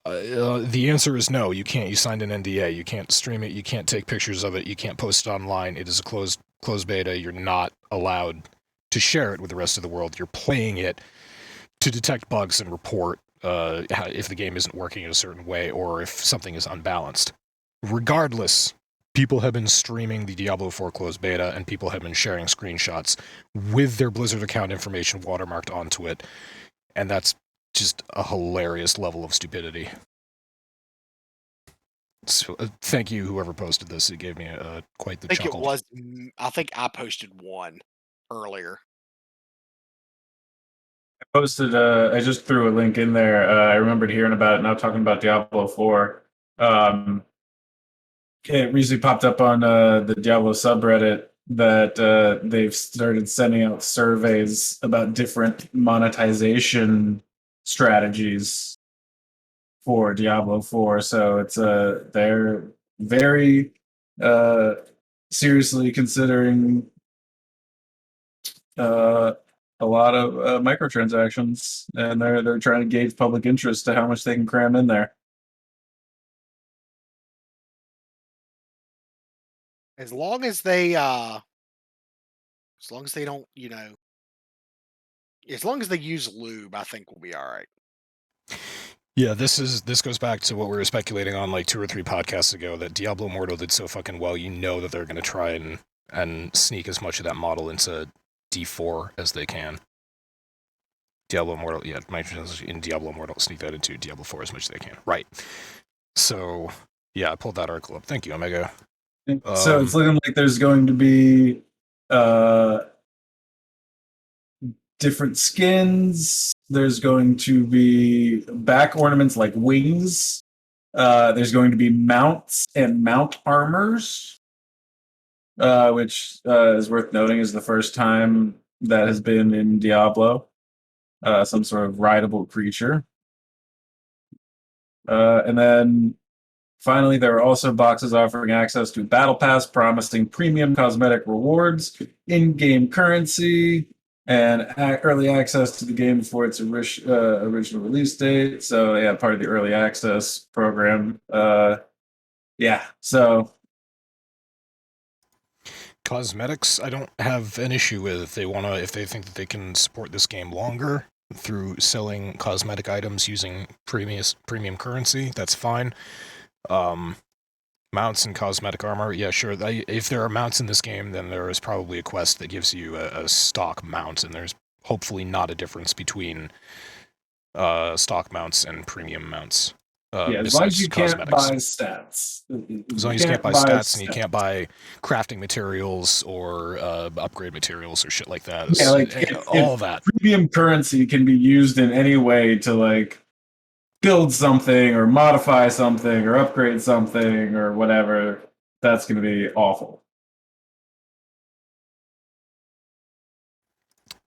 The answer is no, you can't. You signed an NDA. You can't stream it. You can't take pictures of it. You can't post it online. It is a closed beta. You're not allowed to share it with the rest of the world. You're playing it to detect bugs and report if the game isn't working in a certain way or if something is unbalanced. Regardless, people have been streaming the Diablo 4 closed beta and people have been sharing screenshots with their Blizzard account information watermarked onto it, and that's just a hilarious level of stupidity. So, thank you, whoever posted this. It gave me quite the I think chuckle. it was. I think I posted one earlier. I just threw a link in there. I remembered hearing about it, now talking about Diablo 4. It recently popped up on the Diablo subreddit that they've started sending out surveys about different monetization strategies for Diablo 4. So it's they're very seriously considering a lot of microtransactions, and they're trying to gauge public interest to how much they can cram in there. As long as they don't, as long as they use lube, I think we'll be all right. Yeah, this goes back to what we were speculating on like 2 or 3 podcasts ago, that Diablo Immortal did so fucking well. That they're going to try and sneak as much of that model into D4 as they can. Diablo Immortal, yeah, in Diablo Immortal, sneak that into Diablo 4 as much as they can. Right. So Yeah, I pulled that article up. Thank you, Omega. So it's looking like there's going to be different skins. There's going to be back ornaments like wings. There's going to be mounts and mount armors, which is worth noting is the first time that has been in Diablo. Some sort of rideable creature. And then finally, there are also boxes offering access to Battle Pass, promising premium cosmetic rewards, in-game currency, and early access to the game before its original release date. So, yeah, part of the early access program. So cosmetics, I don't have an issue with. If they think that they can support this game longer through selling cosmetic items using premium currency, that's fine. Mounts and cosmetic armor, yeah, sure. If there are mounts in this game, then there is probably a quest that gives you a stock mount, and there's hopefully not a difference between stock mounts and premium mounts. as long as you can't buy stats. As long as you can't buy stats and you can't buy crafting materials or upgrade materials or shit like that. Yeah, like all that. Premium currency can be used in any way to like build something or modify something or upgrade something or whatever. That's going to be awful.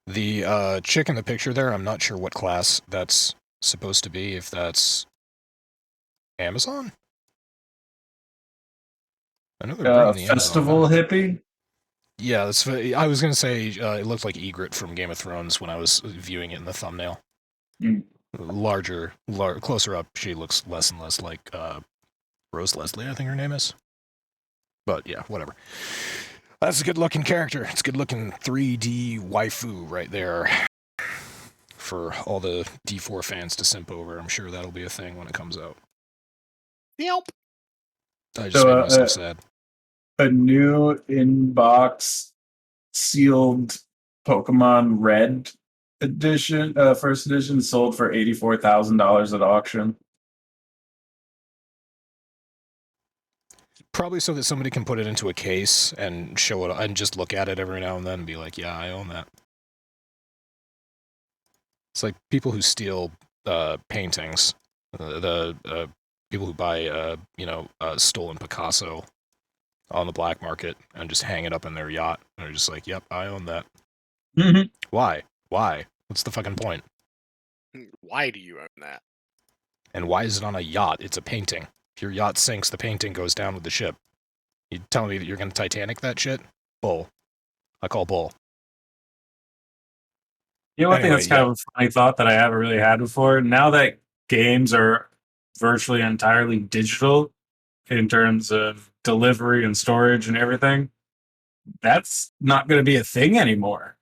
The chick in the picture there, I'm not sure what class that's supposed to be, if that's Amazon? I know they're bringing the festival Amazon hippie? Yeah, that's. I was going to say it looked like Ygritte from Game of Thrones when I was viewing it in the thumbnail. Mm. Closer up, she looks less and less like Rose Leslie, I think her name is. But yeah, whatever. That's a good-looking character. It's a good-looking 3D waifu right there. For all the D4 fans to simp over, I'm sure that'll be a thing when it comes out. Yep. I just made myself sad. A new in-box sealed Pokemon Red edition, first edition, sold for $84,000 at auction. Probably so that somebody can put it into a case and show it and just look at it every now and then and be like, yeah, I own that. It's like people who steal paintings, the people who buy, stolen Picasso on the black market and just hang it up in their yacht. And they're just like, yep, I own that. Mm-hmm. Why? What's the fucking point? Why do you own that? And why is it on a yacht? It's a painting. If your yacht sinks, the painting goes down with the ship. You telling me that you're going to Titanic that shit? Bull. I call bull. You know, one thing that's kind of a funny thought that I haven't really had before. Now that games are virtually entirely digital in terms of delivery and storage and everything, that's not going to be a thing anymore.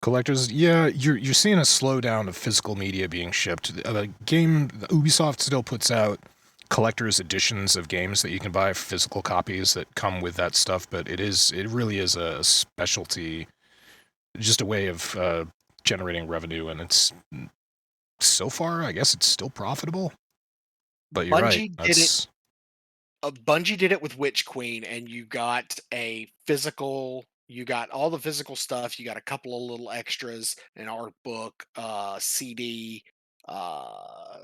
Collectors, yeah, you're seeing a slowdown of physical media being shipped. Ubisoft still puts out collector's editions of games that you can buy, physical copies that come with that stuff, but it really is a specialty, just a way of generating revenue, and it's so far, I guess it's still profitable. But you're right. Bungie did it with Witch Queen, and you got a physical. You got all the physical stuff. You got a couple of little extras, an art book, CD, a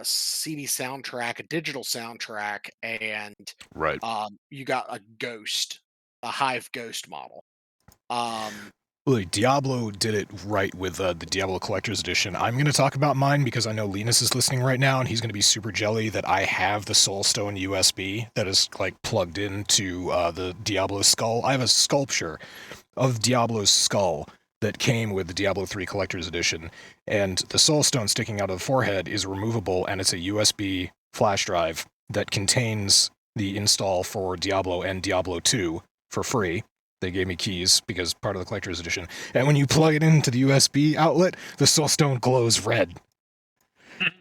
CD soundtrack, a digital soundtrack, and right. You got a Hive Ghost model. Diablo did it right with the Diablo Collector's Edition. I'm going to talk about mine because I know Linus is listening right now, and he's going to be super jelly that I have the Soulstone USB that is like plugged into the Diablo skull. I have a sculpture of Diablo's skull that came with the Diablo 3 Collector's Edition, and the Soulstone sticking out of the forehead is removable, and it's a USB flash drive that contains the install for Diablo and Diablo 2 for free. They gave me keys because part of the collector's edition. And when you plug it into the USB outlet, the Soulstone glows red.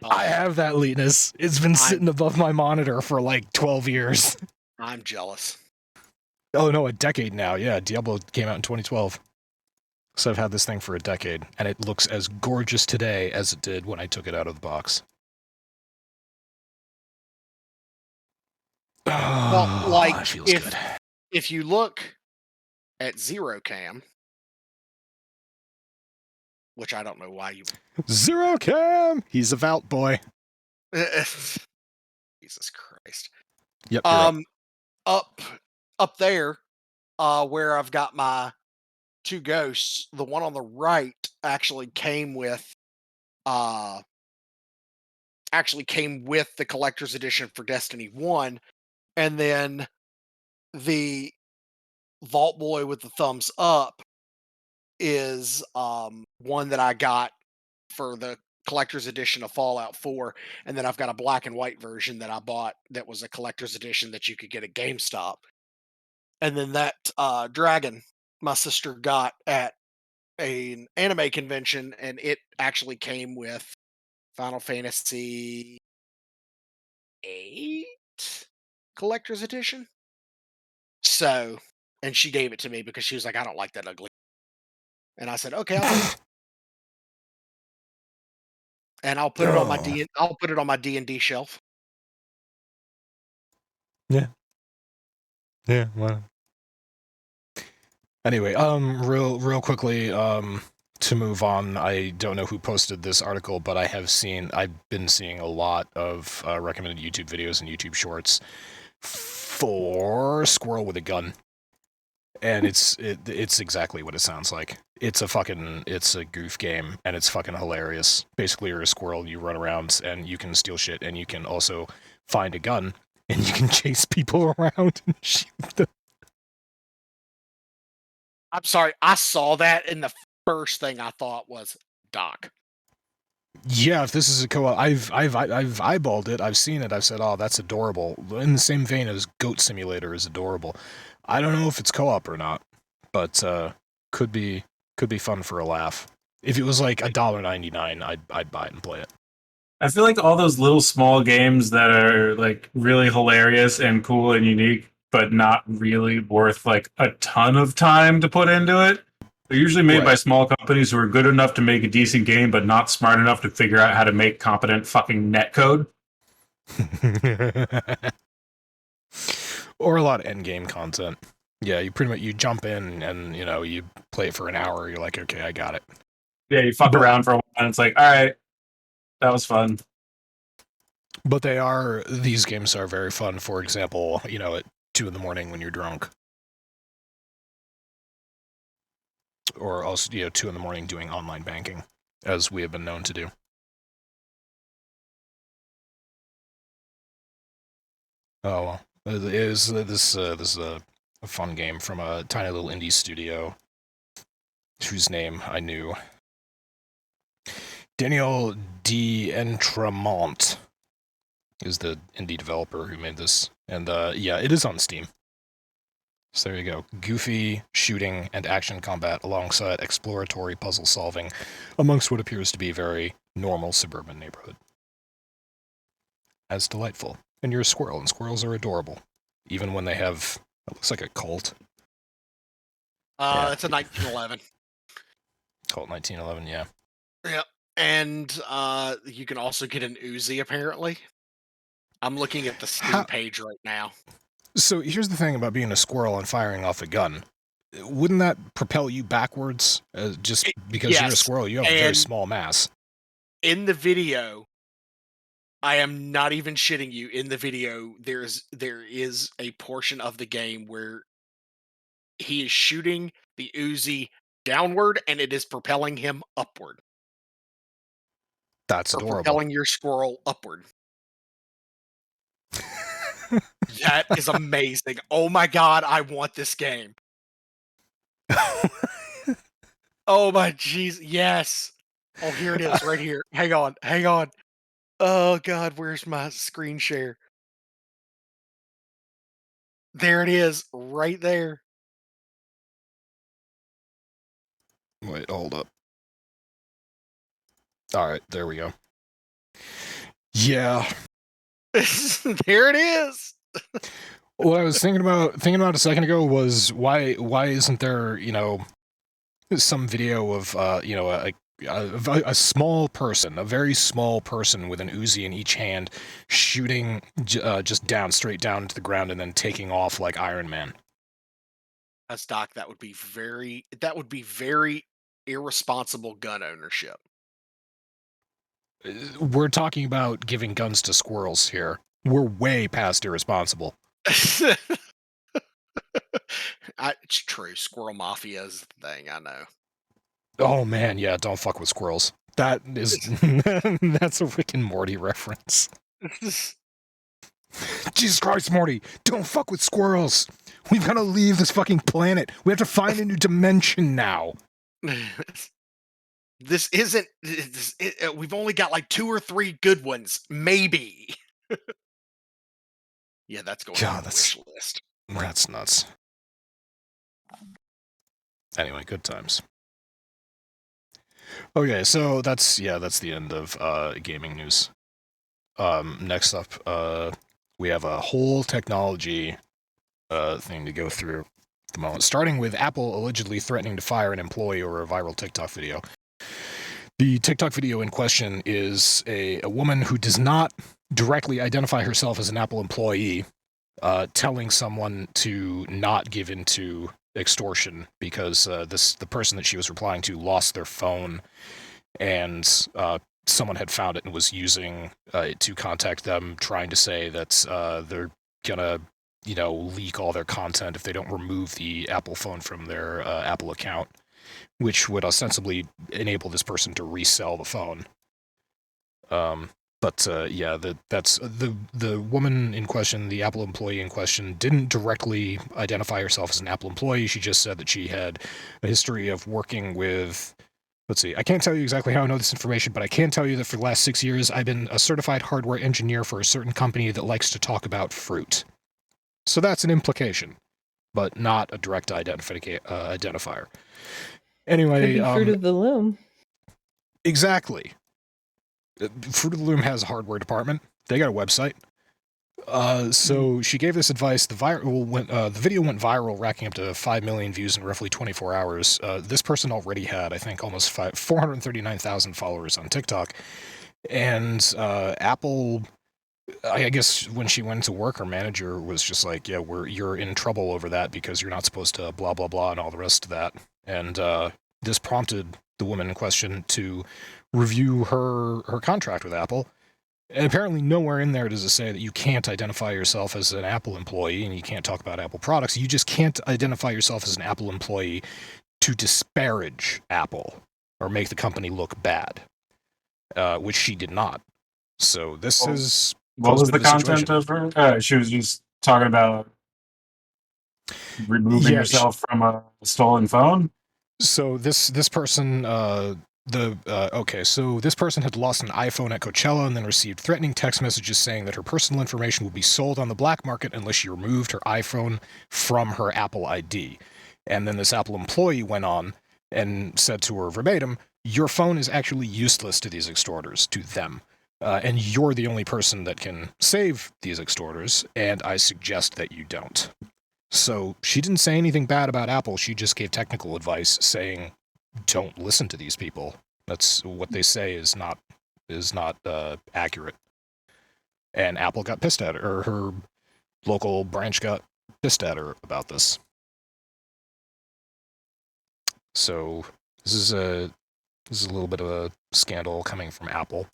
I have that, Linus. It's been sitting above my monitor for like 12 years. I'm jealous. Oh no, a decade now. Yeah, Diablo came out in 2012. So I've had this thing for a decade, and it looks as gorgeous today as it did when I took it out of the box. Oh, like, that feels good. if you look at Zero Cam, which I don't know why you. Zero Cam! He's a Vault boy. Jesus Christ. Yep, you're up. Up there, where I've got my two ghosts, the one on the right actually came with the collector's edition for Destiny 1, and then the Vault Boy with the thumbs up is one that I got for the collector's edition of Fallout 4, and then I've got a black and white version that I bought that was a collector's edition that you could get at GameStop. And then that dragon my sister got at an anime convention, and it actually came with Final Fantasy 8 collector's edition. So, and she gave it to me because she was like, I don't like that ugly. And I said, okay, I'll take it. And I'll put it on my I'll put it on my D&D shelf. Yeah. Yeah, well. Anyway, real quickly, to move on, I don't know who posted this article, but I've been seeing a lot of recommended YouTube videos and YouTube shorts for Squirrel with a Gun. And it's exactly what it sounds like. It's a goof game, and it's fucking hilarious. Basically, you're a squirrel, you run around, and you can steal shit, and you can also find a gun, and you can chase people around and shoot them. I'm sorry, I saw that, and the first thing I thought was Doc. Yeah, if this is a co-op, I've eyeballed it, I've seen it, I've said, oh, that's adorable. In the same vein as Goat Simulator is adorable. I don't know if it's co-op or not, but could be fun for a laugh. If it was like $1.99, I'd buy it and play it. I feel like all those little small games that are like really hilarious and cool and unique, but not really worth like a ton of time to put into it. They're usually made by small companies who are good enough to make a decent game, but not smart enough to figure out how to make competent fucking netcode. Or a lot of endgame content. Yeah, you pretty much, you jump in and, you play it for an hour, you're like, okay, I got it. Yeah, you fuck around for a while and it's like, all right, that was fun. But these games are very fun, for example, at 2 in the morning when you're drunk. Or also, 2 in the morning doing online banking, as we have been known to do. Oh, well. This is a fun game from a tiny little indie studio whose name I knew. Daniel D'Entremont is the indie developer who made this. And yeah, it is on Steam. So there you go. Goofy shooting and action combat alongside exploratory puzzle solving amongst what appears to be a very normal suburban neighborhood. As delightful. And you're a squirrel, and squirrels are adorable. Even when they have, it looks like a cult. It's a 1911. Cult 1911, yeah. Yep. And you can also get an Uzi, apparently. I'm looking at the Steam page right now. So here's the thing about being a squirrel and firing off a gun. Wouldn't that propel you backwards? Just because you're a squirrel, you have a very small mass. In the video, I am not even shitting you. In the video, there is a portion of the game where he is shooting the Uzi downward, and it is propelling him upward. That's adorable. Propelling your squirrel upward. That is amazing. Oh my god, I want this game. Oh my jeez, yes. Oh, here it is, right here. Hang on. Oh god, where's my screen share? There it is, right there. Wait, hold up. Alright, there we go. Yeah. There it is. What I was thinking about a second ago was why isn't there, some video of, a a small person, a very small person with an Uzi in each hand, shooting just down, straight down into the ground, and then taking off like Iron Man. As Doc, that would be very irresponsible gun ownership. We're talking about giving guns to squirrels here. We're way past irresponsible. It's true. Squirrel Mafia is the thing, I know. Oh man, yeah, don't fuck with squirrels. That is that's a Rick and Morty reference. Jesus Christ, Morty, don't fuck with squirrels. We've got to leave this fucking planet. We have to find a new dimension now. This isn't. We've only got like 2 or 3 good ones, maybe. Yeah, that's going on the wish list. That's nuts. Anyway, good times. Okay, so that's the end of gaming news. Next up, we have a whole technology thing to go through at the moment, starting with Apple allegedly threatening to fire an employee over a viral TikTok video. The TikTok video in question is a woman who does not directly identify herself as an Apple employee, telling someone to not give into extortion because the person that she was replying to lost their phone, and someone had found it and was using it to contact them, trying to say that they're gonna, leak all their content if they don't remove the Apple phone from their Apple account, which would ostensibly enable this person to resell the phone. That's the woman in question, the Apple employee in question, didn't directly identify herself as an Apple employee. She just said that she had a history of working with, let's see, I can't tell you exactly how I know this information, but I can tell you that for the last 6 years, I've been a certified hardware engineer for a certain company that likes to talk about fruit. So that's an implication, but not a direct identifier. Anyway, Could be Fruit of the Loom. Exactly. Fruit of the Loom has a hardware department. They got a website. So she gave this advice. The video went viral, racking up to 5 million views in roughly 24 hours. This person already had, I think, almost 439,000 followers on TikTok. And Apple, I guess when she went to work, her manager was just like, yeah, you're in trouble over that because you're not supposed to blah, blah, blah, and all the rest of that. And this prompted the woman in question to review her contract with Apple. And apparently nowhere in there does it say that you can't identify yourself as an Apple employee and you can't talk about Apple products. You just can't identify yourself as an Apple employee to disparage Apple or make the company look bad, which she did not. So this is... What was the content of her? She was just talking about removing yourself from a stolen phone? So this person... so this person had lost an iPhone at Coachella and then received threatening text messages saying that her personal information would be sold on the black market unless she removed her iPhone from her Apple ID. And then this Apple employee went on and said to her verbatim, your phone is actually useless to these extorters, to them. And you're the only person that can save these extorters, and I suggest that you don't. So she didn't say anything bad about Apple, she just gave technical advice saying, don't listen to these people. That's what they say is not accurate. And Apple got pissed at her, or her local branch got pissed at her about this. So this is a little bit of a scandal coming from Apple.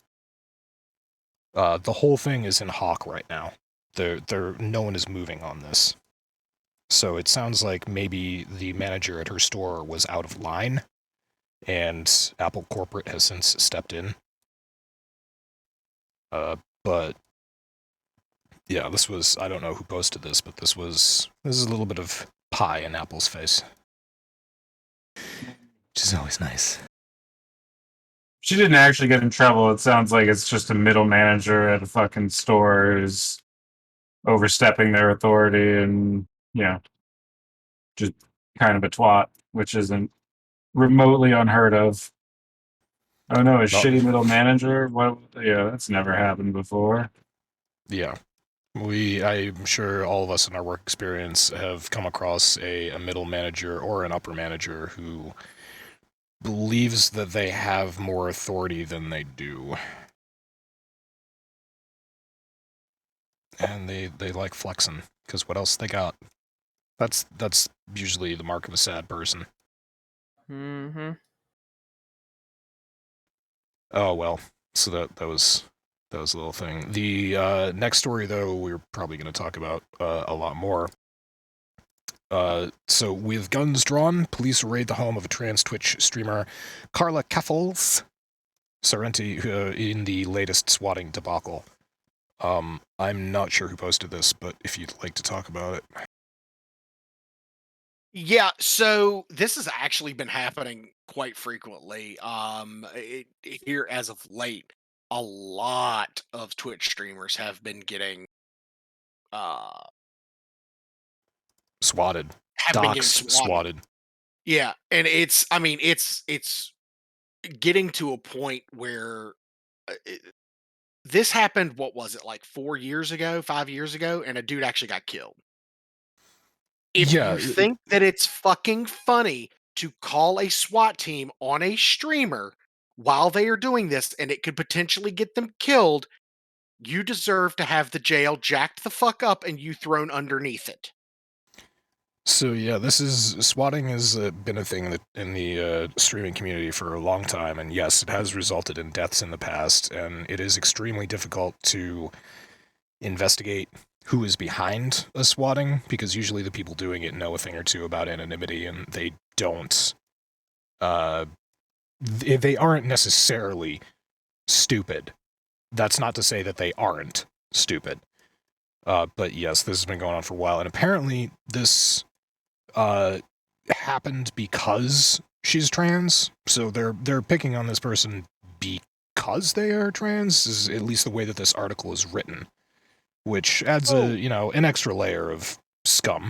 The whole thing is in hock right now. No one is moving on this. So it sounds like maybe the manager at her store was out of line, and Apple corporate has since stepped in. But yeah, this was, I don't know who posted this, but this is a little bit of pie in Apple's face, which is always nice. She didn't actually get in trouble. It sounds like it's just a middle manager at a fucking store who's overstepping their authority and, just kind of a twat, which isn't remotely unheard of. Oh no, a shitty middle manager? What? Yeah, that's never happened before. Yeah. I'm sure all of us in our work experience have come across a middle manager or an upper manager who believes that they have more authority than they do. And they like flexing, because what else they got? That's usually the mark of a sad person. Mm-hmm. Oh well, so that was a little thing. The next story, though, we're probably going to talk about a lot more. So with guns drawn, police raid the home of a trans Twitch streamer, Carla Keffels Sorrenti, in the latest swatting debacle. I'm not sure who posted this, but if you'd like to talk about it. Yeah, so this has actually been happening quite frequently. Here as of late, a lot of Twitch streamers have been getting uh Swatted. swatted. Swatted. Yeah, and it's getting to a point where this happened. What was it, like 4 years ago, 5 years ago, and a dude actually got killed. If Yeah, you think that it's fucking funny to call a SWAT team on a streamer while they are doing this and it could potentially get them killed, you deserve to have the jail jacked the fuck up and you thrown underneath it. so yeah, swatting has been a thing that in the streaming community for a long time, and yes, it has resulted in deaths in the past, and it is extremely difficult to investigate who is behind a swatting, because usually the people doing it know a thing or two about anonymity, and they don't. They aren't necessarily stupid. That's not to say that they aren't stupid. But yes, this has been going on for a while, and apparently this happened because she's trans. So they're picking on this person because they are trans, is at least the way that this article is written, which adds Oh. an extra layer of scum.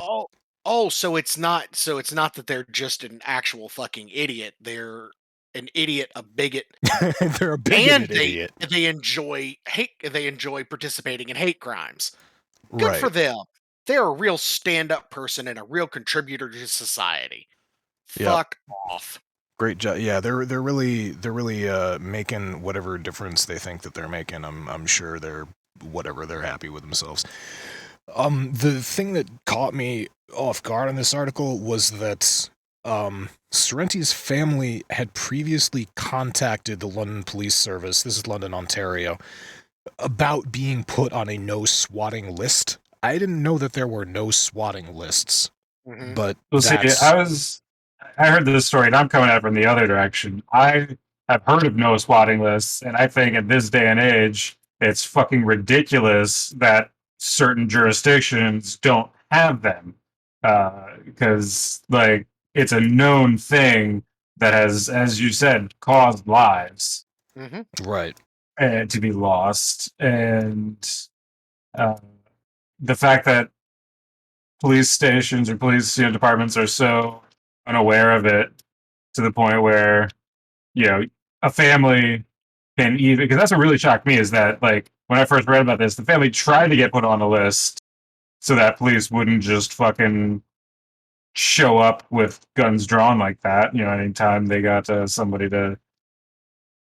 So it's not that they're just an actual fucking idiot. They're an idiot, a bigot, They're a and bigoted they idiot. they enjoy hate. They enjoy participating in hate crimes. Good for Right. them. They're a real stand-up person and a real contributor to society. Yep. Fuck off. Great job. Yeah, they're really making whatever difference they think that they're making. I'm sure they're happy with themselves. The thing that caught me off guard on this article was that Sorrenti's family had previously contacted the London Police Service, this is London, Ontario, about being put on a no swatting list. I didn't know that there were no swatting lists, Mhm. but Well, see, I heard this story, and I'm coming at it from the other direction. I have heard of no swatting lists, and I think in this day and age, it's fucking ridiculous that certain jurisdictions don't have them, because like it's a known thing that has, as you said, caused lives Mhm. right. to be lost, and uh, the fact that police stations or police departments are so unaware of it to the point where a family can even, because that's what really shocked me is that like when I first read about this, the family tried to get put on a list so that police wouldn't just fucking show up with guns drawn like that, anytime they got somebody to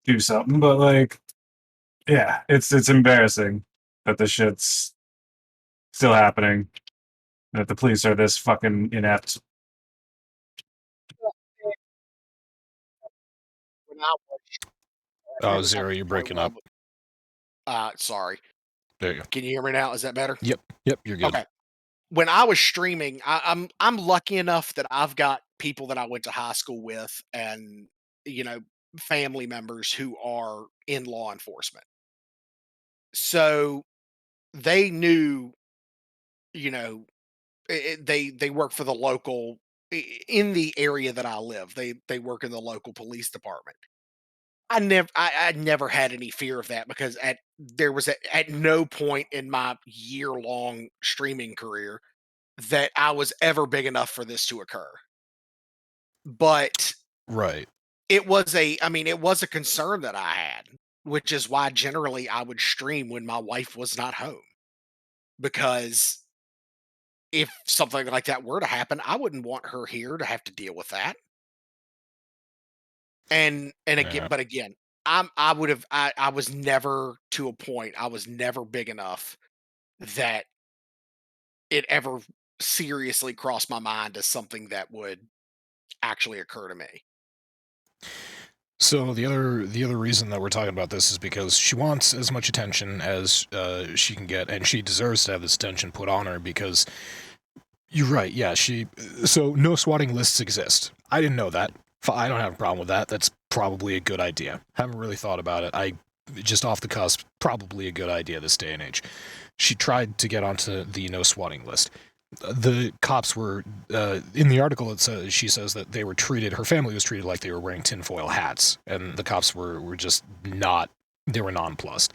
do something. But like, yeah, it's embarrassing that this shit's still happening, that the police are this fucking inept. When I was I Oh, really got Zero, to you're the point breaking where I up. was sorry. There you go. Can you hear me now? Is that better? Yep, you're good. Okay. When I was streaming, I'm lucky enough that I've got people that I went to high school with and, you know, family members who are in law enforcement. So they knew, you know, they work for the local in the area that I live. They work in the local police department. I never had any fear of that because at no point in my year-long streaming career that I was ever big enough for this to occur. But Right. it was a concern that I had, which is why generally I would stream when my wife was not home. Because if something like that were to happen, I wouldn't want her here to have to deal with that. And again, Yeah. but again, I was never to a point. I was never big enough that it ever seriously crossed my mind as something that would actually occur to me. So the other reason that we're talking about this is because she wants as much attention as she can get, and she deserves to have this attention put on her because you're right. Yeah, so no swatting lists exist. I didn't know that. I don't have a problem with that. That's probably a good idea. Haven't really thought about it. I just off the cusp, probably a good idea this day and age. She tried to get onto the no swatting list. The cops were in the article. She says that they were treated. Her family was treated like they were wearing tinfoil hats, and the cops were just not. They were nonplussed.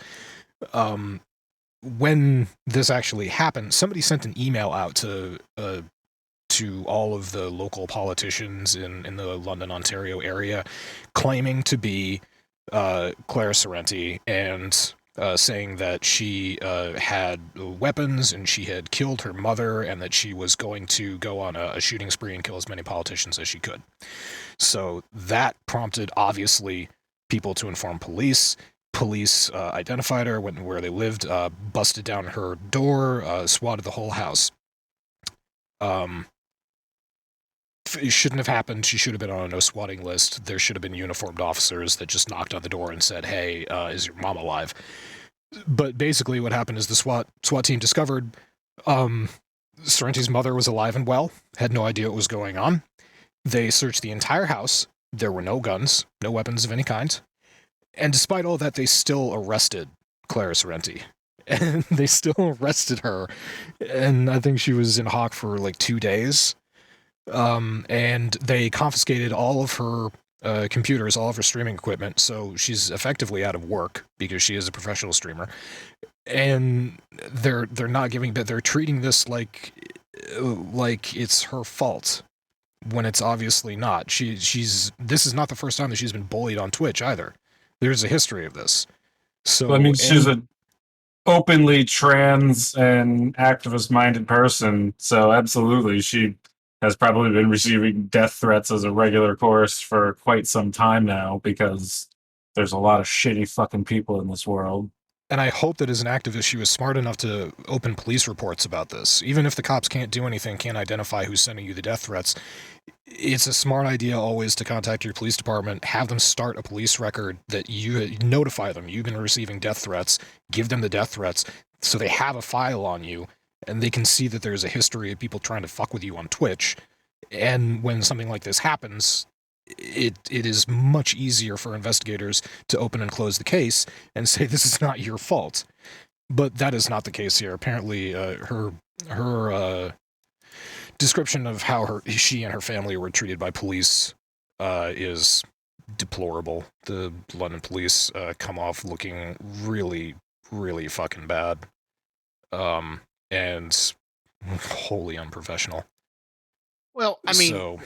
When this actually happened, somebody sent an email out to all of the local politicians in the London, Ontario area, claiming to be Claire Sorrenti and saying that she had weapons and she had killed her mother and that she was going to go on a shooting spree and kill as many politicians as she could. So that prompted, obviously, people to inform police. Police identified her, went where they lived, busted down her door, swatted the whole house. It shouldn't have happened. She should have been on a no swatting list. There should have been uniformed officers that just knocked on the door and said, "Hey, is your mom alive?" But basically, what happened is the SWAT team discovered Sorrenti's mother was alive and well, had no idea what was going on. They searched the entire house. There were no guns, no weapons of any kind. And despite all that, they still arrested Clara Sorrenti. And they still arrested her. And I think she was in hock for like 2 days. And they confiscated all of her computers, all of her streaming equipment. So she's effectively out of work because she is a professional streamer. And they're not giving, but they're treating this like it's her fault when it's obviously not. This is not the first time that she's been bullied on Twitch either. There's a history of this. So I mean, she's an openly trans and activist-minded person, so absolutely, she has probably been receiving death threats as a regular course for quite some time now because there's a lot of shitty fucking people in this world. And I hope that as an activist, she was smart enough to open police reports about this. Even if the cops can't do anything, can't identify who's sending you the death threats, it's a smart idea always to contact your police department, have them start a police record that you notify them you've been receiving death threats, give them the death threats so they have a file on you and they can see that there's a history of people trying to fuck with you on Twitch. And when something like this happens, it is much easier for investigators to open and close the case and say this is not your fault. But that is not the case here. Apparently, her description of how she and her family were treated by police is deplorable. The London police come off looking really, really fucking bad, and wholly unprofessional. Well, I mean, So,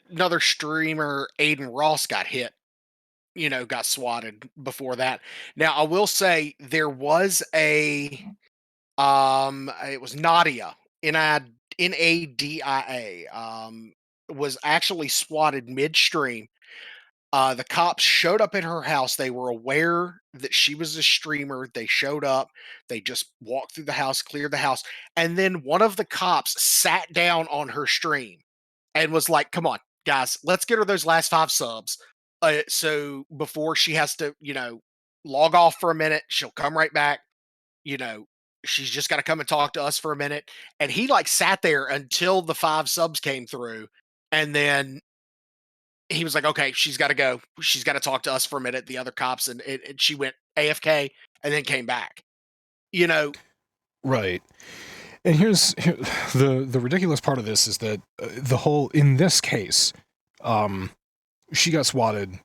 another streamer, Aiden Ross, got hit. Got swatted before that. Now, I will say there was it was Nadia, Nadia, was actually swatted midstream. The cops showed up at her house. They were aware that she was a streamer. They showed up. They just walked through the house, cleared the house, and then one of the cops sat down on her stream and was like, "Come on, guys, let's get her those last 5 subs. So before she has to, log off for a minute, she'll come right back. You know, she's just got to come and talk to us for a minute." And he like sat there until the 5 subs came through, and then he was like, "Okay, she's got to go. She's got to talk to us for a minute." The other cops, and she went AFK and then came back. You know, right. And here's the ridiculous part of this is that in this case, she got swatted.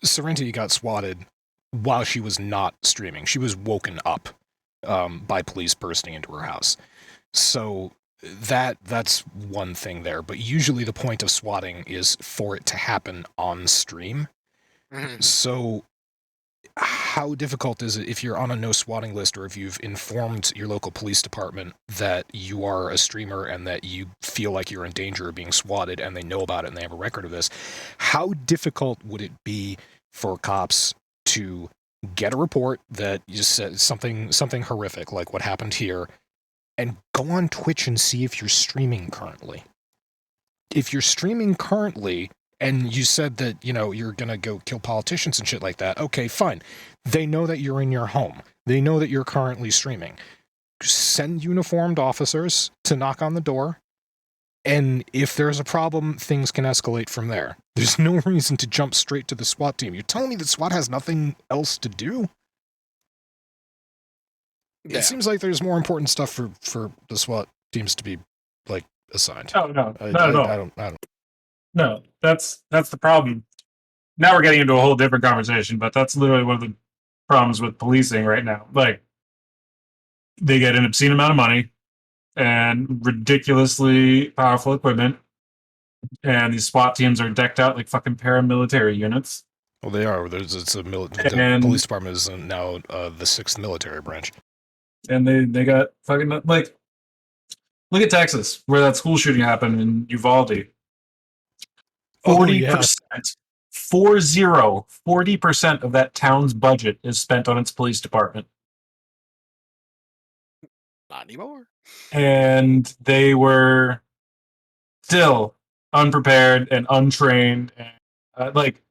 Sorrenti got swatted while she was not streaming. She was woken up by police bursting into her house. So that's one thing there. But usually the point of swatting is for it to happen on stream. mhm. So how difficult is it if you're on a no swatting list, or if you've informed your local police department that you are a streamer and that you feel like you're in danger of being swatted, and they know about it and they have a record of this? How difficult would it be for cops to get a report that you said something horrific like what happened here, and go on Twitch and see if you're streaming currently? If you're streaming currently and you said that, you know, you're going to go kill politicians and shit like that, okay, fine. They know that you're in your home. They know that you're currently streaming. Send uniformed officers to knock on the door, and if there's a problem, things can escalate from there. There's no reason to jump straight to the SWAT team. You're telling me that SWAT has nothing else to do? Yeah. It seems like there's more important stuff for the SWAT teams to be, like, assigned. Oh no, I don't. No, that's the problem. Now we're getting into a whole different conversation, but that's literally one of the problems with policing right now. Like, they get an obscene amount of money and ridiculously powerful equipment, and these SWAT teams are decked out like fucking paramilitary units. Well, they are. The police department is now the 6th military branch. And they got fucking, like, look at Texas, where that school shooting happened in Uvalde. 40%, 40% of that town's budget is spent on its police department. Not anymore. And they were still unprepared and untrained. And, like,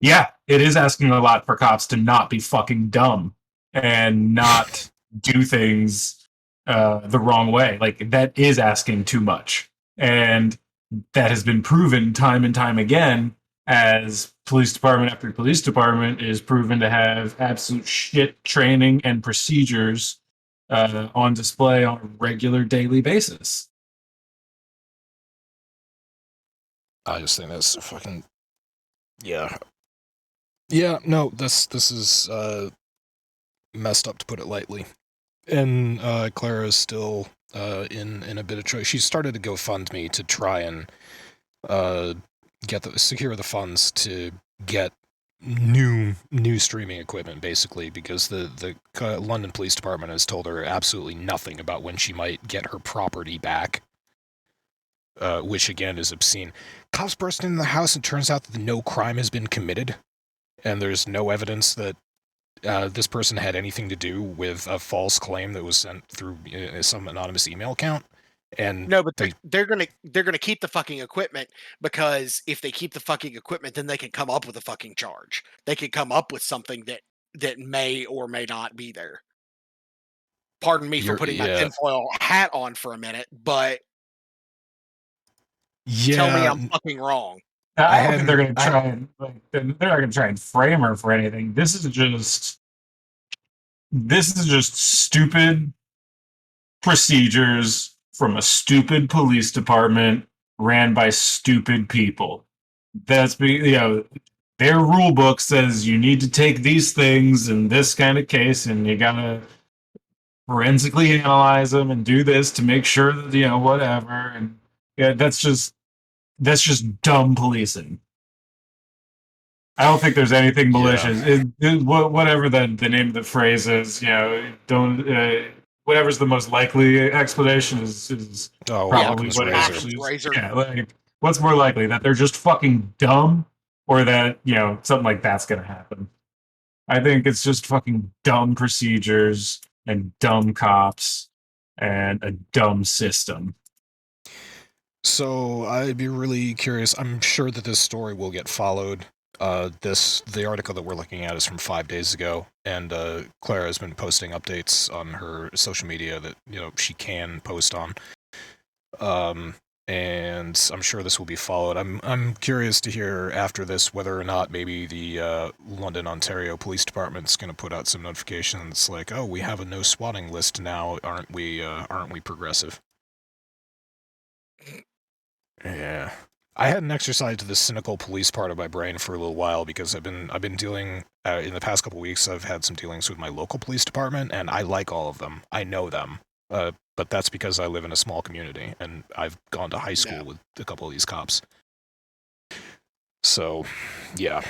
yeah, it is asking a lot for cops to not be fucking dumb and not do things the wrong way. Like, that is asking too much. And that has been proven time and time again, as police department after police department is proven to have absolute shit training and procedures on display on a regular daily basis. I just think that's fucking... Yeah. Yeah, no, this is messed up, to put it lightly. And Clara is still in a bit of choice. She started a GoFundMe to try and secure the funds to get new streaming equipment, basically, because the London Police Department has told her absolutely nothing about when she might get her property back, which again is obscene. Cops burst into the house and turns out that no crime has been committed, and there's no evidence that this person had anything to do with a false claim that was sent through some anonymous email account. And no, but they're gonna keep the fucking equipment, because if they keep the fucking equipment, then they can come up with a fucking charge. They can come up with something that may or may not be there. Pardon me for putting my tinfoil hat on for a minute, but tell me I'm fucking wrong. I don't think they're going to try and they're not going to try and frame her for anything. This is just stupid procedures from a stupid police department ran by stupid people. That's, you know, their rule book says you need to take these things in this kind of case, and you gotta forensically analyze them and do this to make sure that, you know, whatever. And yeah, that's just dumb policing. I don't think there's anything malicious. Whatever the name of the phrase is, you know, don't. Whatever's the most likely explanation is probably what it actually is. Yeah, like, what's more likely, that they're just fucking dumb, or that, you know, something like that's gonna happen? I think it's just fucking dumb procedures and dumb cops and a dumb system. So I'd be really curious. I'm sure that this story will get followed. The article that we're looking at is from 5 days ago, and Clara has been posting updates on her social media that, you know, she can post on. And I'm sure this will be followed. I'm curious to hear after this whether or not maybe the London, Ontario Police Department's going to put out some notifications like, "Oh, we have a no swatting list now. Aren't we progressive?" Yeah. I hadn't exercised the cynical police part of my brain for a little while, because I've been dealing in the past couple weeks. I've had some dealings with my local police department, and I like all of them. I know them, but that's because I live in a small community, and I've gone to high school with a couple of these cops. So, yeah,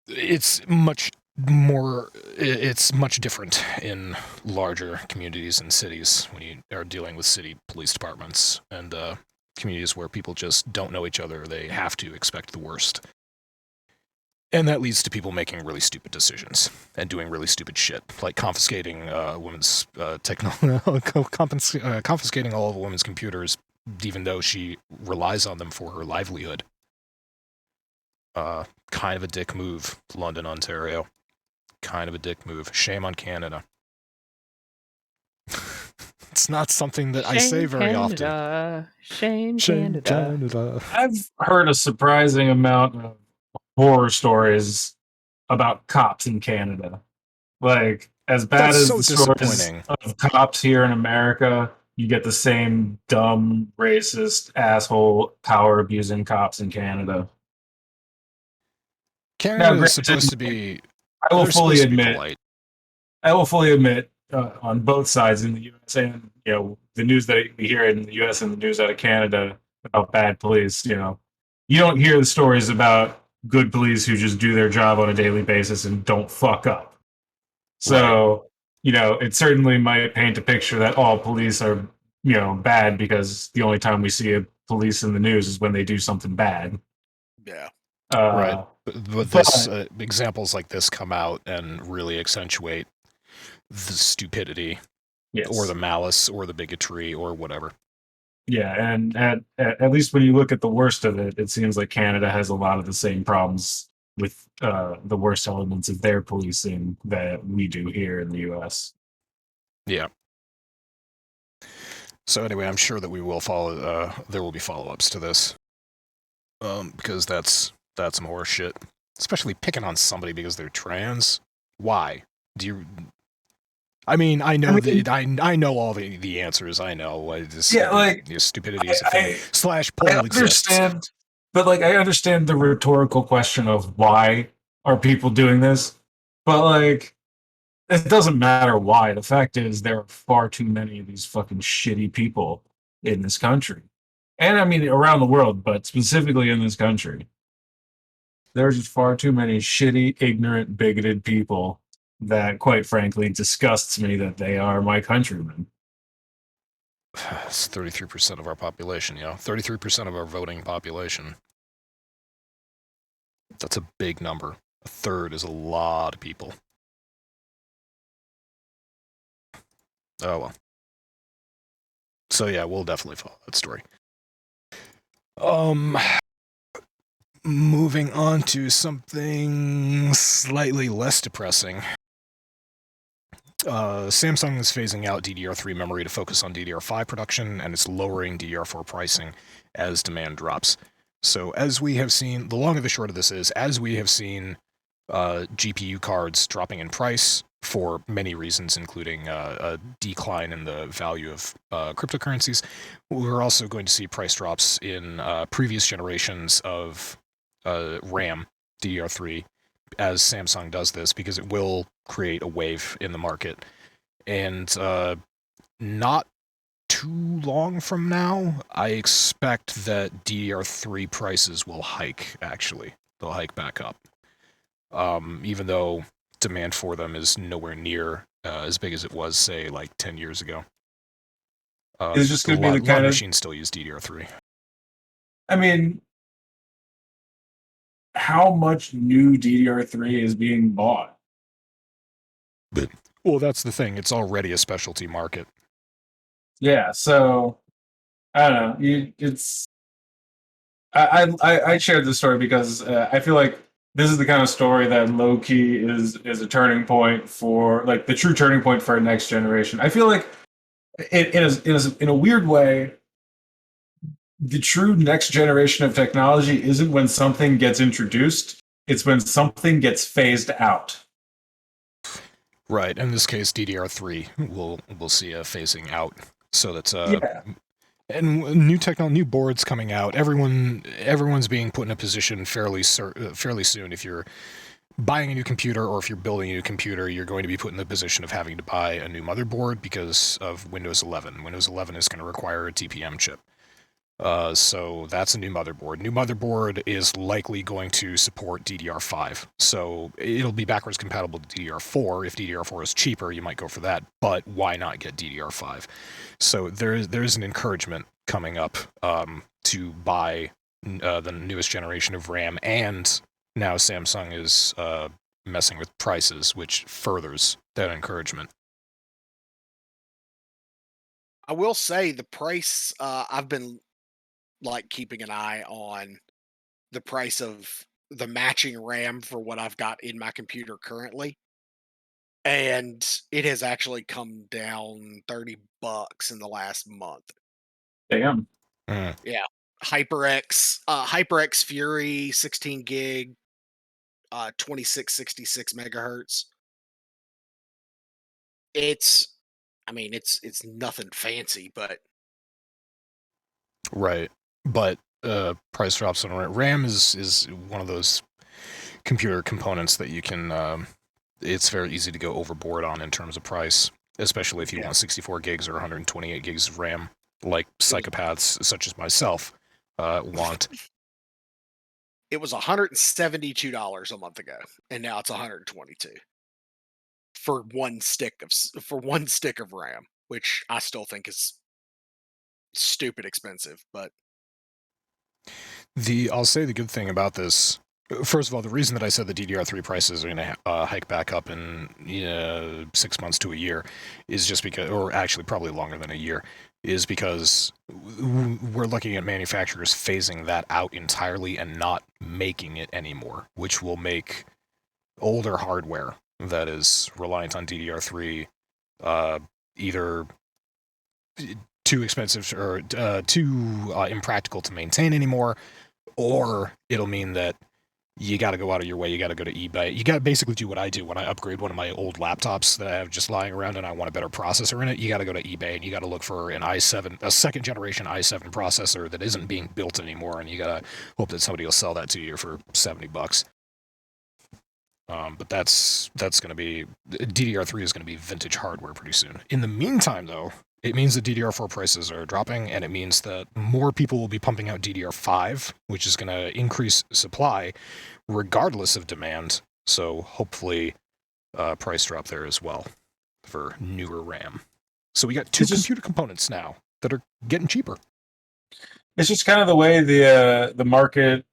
it's much it's much different in larger communities and cities when you are dealing with city police departments and communities where people just don't know each other. They have to expect the worst. And that leads to people making really stupid decisions and doing really stupid shit, like confiscating women's confiscating all of a woman's computers, even though she relies on them for her livelihood. Kind of a dick move, London, Ontario. Kind of a dick move. Shame on Canada. It's not something that I say very often. Shame Shame Canada. Canada. I've heard a surprising amount of horror stories about cops in Canada. Like, as bad That's as so the stories disappointing. of cops here in America, you get the same dumb, racist, asshole, power abusing cops in Canada. Now, Canada is granted, supposed to be. I will They're fully supposed to be admit, polite. on both sides in the U.S. and the news that we hear in the U.S. and the news out of Canada about bad police. You don't hear the stories about good police who just do their job on a daily basis and don't fuck up. So, it certainly might paint a picture that all police are, bad because the only time we see a police in the news is when they do something bad. Yeah. Right. Uh, But this examples like this come out and really accentuate the stupidity yes. or the malice or the bigotry or whatever. Yeah, and at least when you look at the worst of it, it seems like Canada has a lot of the same problems with the worst elements of their policing that we do here in the U.S. Yeah. So anyway, I'm sure that we will follow. There will be follow-ups to this, because that's some horse shit. Especially picking on somebody because they're trans. Why? Do you? I mean, I know I know all the answers. I know. Stupidity is a thing. / poll I exists. understand, but I understand the rhetorical question of why are people doing this, but it doesn't matter why. The fact is, there are far too many of these fucking shitty people in this country, and I mean around the world, but specifically in this country. There's just far too many shitty, ignorant, bigoted people that, quite frankly, disgusts me that they are my countrymen. It's 33% of our population, 33% of our voting population. That's a big number. A third is a lot of people. Oh well. So yeah, we'll definitely follow that story. Moving on to something slightly less depressing. Samsung is phasing out DDR3 memory to focus on DDR5 production, and it's lowering DDR4 pricing as demand drops. So as we have seen, the long and the short of this is, as we have seen GPU cards dropping in price for many reasons, including a decline in the value of cryptocurrencies, we're also going to see price drops in previous generations of RAM, DDR3, as Samsung does this, because it will create a wave in the market. And not too long from now, I expect that DDR3 prices will hike, actually. They'll hike back up. Even though demand for them is nowhere near as big as it was, say, 10 years ago. It's just going to be the kind of machines still use DDR3. I mean, how much new DDR3 is being bought? Well, that's the thing. It's already a specialty market. Yeah, so I don't know. I shared this story because I feel like this is the kind of story that low key is a turning point for the true turning point for our next generation. I feel like in a weird way, the true next generation of technology isn't when something gets introduced, it's when something gets phased out. Right. In this case, DDR3 we'll see a phasing out. So that's and new boards coming out. Everyone's being put in a position fairly soon. If you're buying a new computer or if you're building a new computer, you're going to be put in the position of having to buy a new motherboard because of Windows 11. Windows 11 is going to require a TPM chip. So that's a new motherboard. New motherboard is likely going to support DDR5. So it'll be backwards compatible to DDR4. If DDR4 is cheaper, you might go for that. But why not get DDR5? So there's an encouragement coming up to buy the newest generation of RAM, and now Samsung is messing with prices, which furthers that encouragement. I will say the price. I've been like keeping an eye on the price of the matching RAM for what I've got in my computer currently, and it has actually come down $30 in the last month. Damn. Mm. Yeah, HyperX Fury 16 gig, 2666 megahertz. It's, I mean, it's nothing fancy, but Right. But price drops on RAM is one of those computer components that you can it's very easy to go overboard on in terms of price, especially if you Yeah. want 64 gigs or 128 gigs of RAM, like was- psychopaths such as myself want. it was $172 a month ago, and now it's 122 for one stick of RAM, which I still think is stupid expensive. But I'll say the good thing about this. First of all, the reason that I said the DDR3 prices are going to hike back up in 6 months to a year is just because, or actually probably longer than a year, is because we're looking at manufacturers phasing that out entirely and not making it anymore, which will make older hardware that is reliant on DDR3 either too expensive or too impractical to maintain anymore, or it'll mean that you got to go out of your way. You got to go to eBay. You got to basically do what I do when I upgrade one of my old laptops that I have just lying around and I want a better processor in it. You got to go to eBay and you got to look for an i7, a second generation i7 processor that isn't being built anymore, and you got to hope that somebody will sell that to you for $70. But that's going to be DDR3 is going to be vintage hardware pretty soon. In the meantime, though, it means that DDR4 prices are dropping, and it means that more people will be pumping out DDR5, which is going to increase supply regardless of demand. So hopefully, price drop there as well for newer RAM. So we got two computer components now that are getting cheaper. It's just kind of the way the market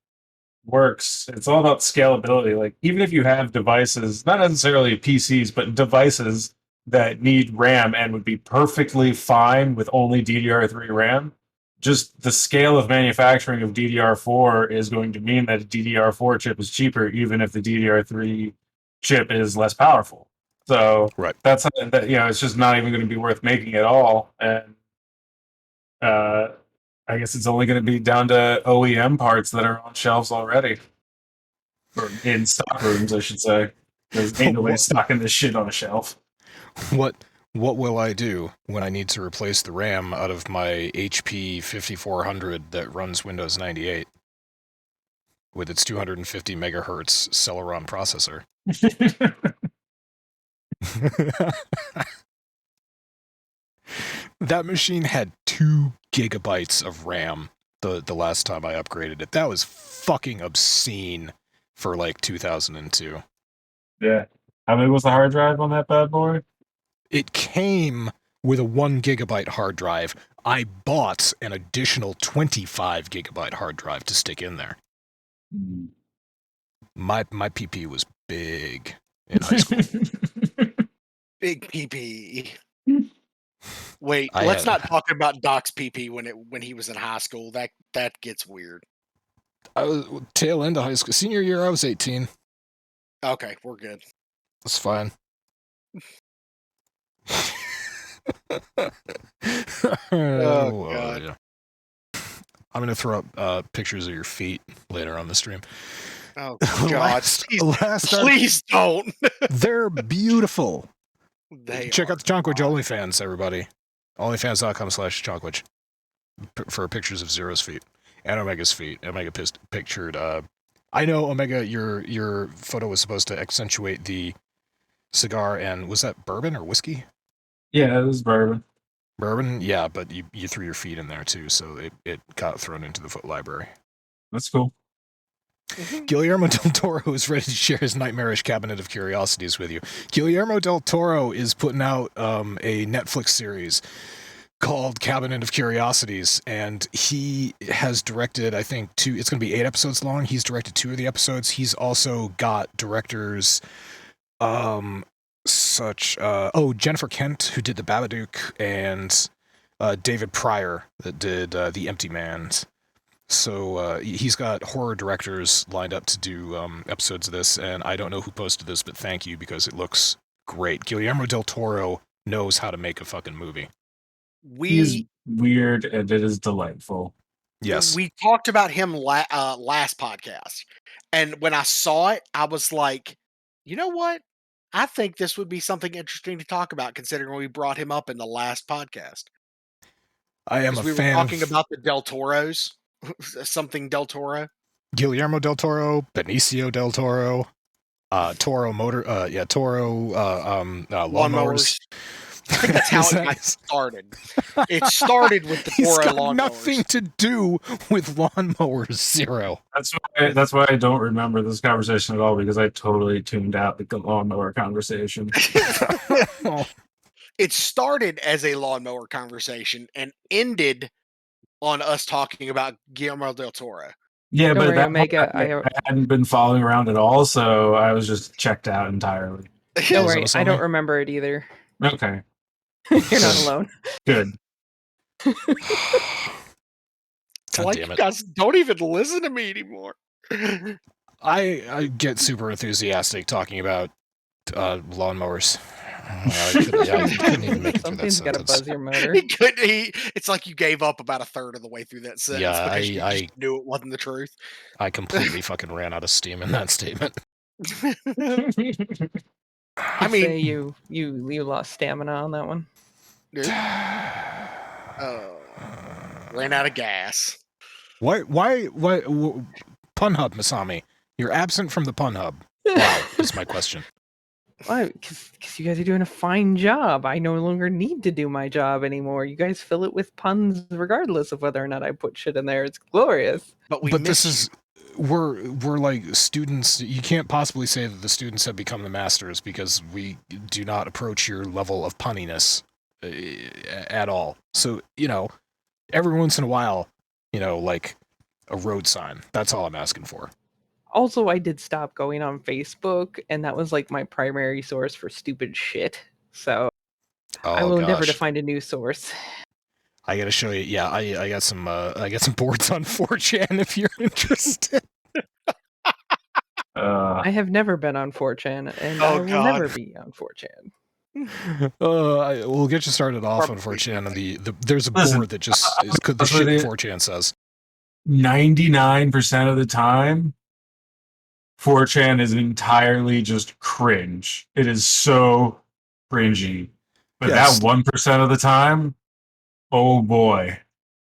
works. It's all about scalability. Like, even if you have devices, not necessarily PCs, but devices that need RAM and would be perfectly fine with only DDR3 RAM, just the scale of manufacturing of DDR4 is going to mean that a DDR4 chip is cheaper, even if the DDR3 chip is less powerful. So Right. that's something that, it's just not even going to be worth making at all. And I guess it's only going to be down to OEM parts that are on shelves already, or in stock rooms, I should say. There's ain't nobody stocking this shit on a shelf. What will I do when I need to replace the RAM out of my HP 5400 that runs Windows 98 with its 250 megahertz Celeron processor? That machine had 2 gigabytes of RAM the last time I upgraded it. That was fucking obscene for like 2002. Yeah. How big was the hard drive on that bad boy? It came with a 1 gigabyte hard drive. I bought an additional 25 gigabyte hard drive to stick in there. My PP was big in high school. big PP. Wait, I let's had- not talk about Doc's PP when he was in high school. That gets weird. I was tail end of high school. Senior year, I was 18. Okay, we're good. That's fine. Oh, God. Yeah. I'm gonna throw up pictures of your feet later on the stream. Oh God! Please don't. They're beautiful. They Check are out the Chonkwij not. OnlyFans, everybody. OnlyFans.com/Chonkwij for pictures of Zero's feet and Omega's feet. Omega pictured. I know Omega. Your photo was supposed to accentuate the cigar, and was that bourbon or whiskey? Yeah, it was bourbon. Bourbon, yeah, but you threw your feet in there too, so it got thrown into the Foot Library. That's cool. Guillermo del Toro is ready to share his nightmarish cabinet of curiosities with you. Guillermo del Toro is putting out a Netflix series called Cabinet of Curiosities, and he has directed, I think, it's going to be 8 episodes long. He's directed 2 of the episodes. He's also got directors Jennifer Kent, who did The Babadook, and David Pryor, that did The Empty Man. So he's got horror directors lined up to do episodes of this, and I don't know who posted this, but thank you, because it looks great. Guillermo del Toro knows how to make a fucking movie. He's weird, and it is delightful. Yes. We talked about him last podcast, and when I saw it, I was like, you know what? I think this would be something interesting to talk about, considering we brought him up in the last podcast. I am a We fan were talking of about the Del Toros, something Del Toro. Guillermo del Toro, Benicio del Toro, Toro lawnmowers. I think that's how it got started. It started with the He's Toro got lawnmowers. nothing to do with lawnmowers, Zero. That's why I don't remember this conversation at all, because I totally tuned out the lawnmower conversation. It started as a lawnmower conversation and ended on us talking about Guillermo del Toro. Yeah, Don't but worry, that Omega, I hadn't been following around at all, so I was just checked out entirely. Don't Was worry, that I don't Masami? remember it either. Okay, You're not alone. good. It's God like damn you it. guys don't even listen to me anymore. I get super enthusiastic talking about lawnmowers. I couldn't even make it through that Something's got to sentence. buzz your motor. It's like you gave up about a third of the way through that sentence, Yeah, because you I just knew it wasn't the truth. I completely fucking ran out of steam in that statement. I I'd mean, say you lost stamina on that one. dude, ran out of gas. Why Pun Hub, Masami? You're absent from the Pun Hub. Wow, is my question. Why? Because you guys are doing a fine job. I no longer need to do my job anymore. You guys fill it with puns regardless of whether or not I put shit in there. It's glorious. But this is we're like students. You can't possibly say that the students have become the masters, because we do not approach your level of punniness at all. So, every once in a while, like a road sign. That's all I'm asking for. Also, I did stop going on Facebook, and that was like my primary source for stupid shit. So I will endeavor to find a new source. I gotta show you. Yeah, I got some boards on 4chan if you're interested. I have never been on 4chan, and I will never be on 4chan. We'll get you started off on 4chan, and there's a board that just is the shit 4chan says. 99% of the time, 4chan is entirely just cringe. It is so cringy. But Yes. that 1% of the time, oh boy,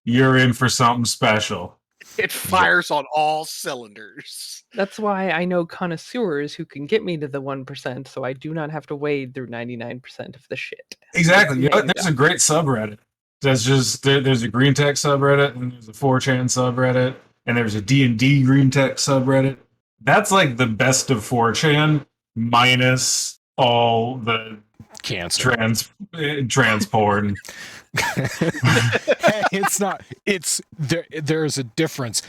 you're in for something special. It fires on all cylinders. That's why I know connoisseurs who can get me to the 1%, so I do not have to wade through 99% of the shit. Exactly. There's a great subreddit. That's just there's a green tech subreddit, and there's a 4chan subreddit, and there's a D&D green tech subreddit. That's like the best of 4chan minus all the cancer, trans porn. Hey, it's not. It's there's a difference.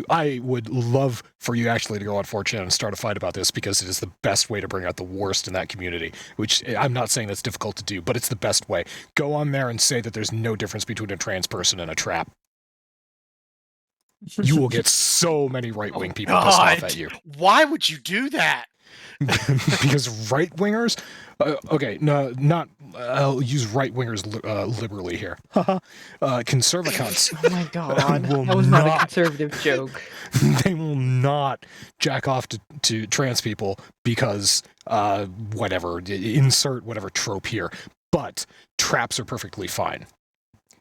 I would love for you actually to go on 4chan and start a fight about this, because it is the best way to bring out the worst in that community. Which I'm not saying that's difficult to do, but it's the best way. Go on there and say that there's no difference between a trans person and a trap. You will get so many right-wing people pissed off at you. Why would you do that? Because right-wingers, okay, no, not. I'll use right-wingers liberally here. Conservacunts. Oh my god, that was not a conservative joke. They will not jack off to trans people because whatever. Insert whatever trope here. But traps are perfectly fine.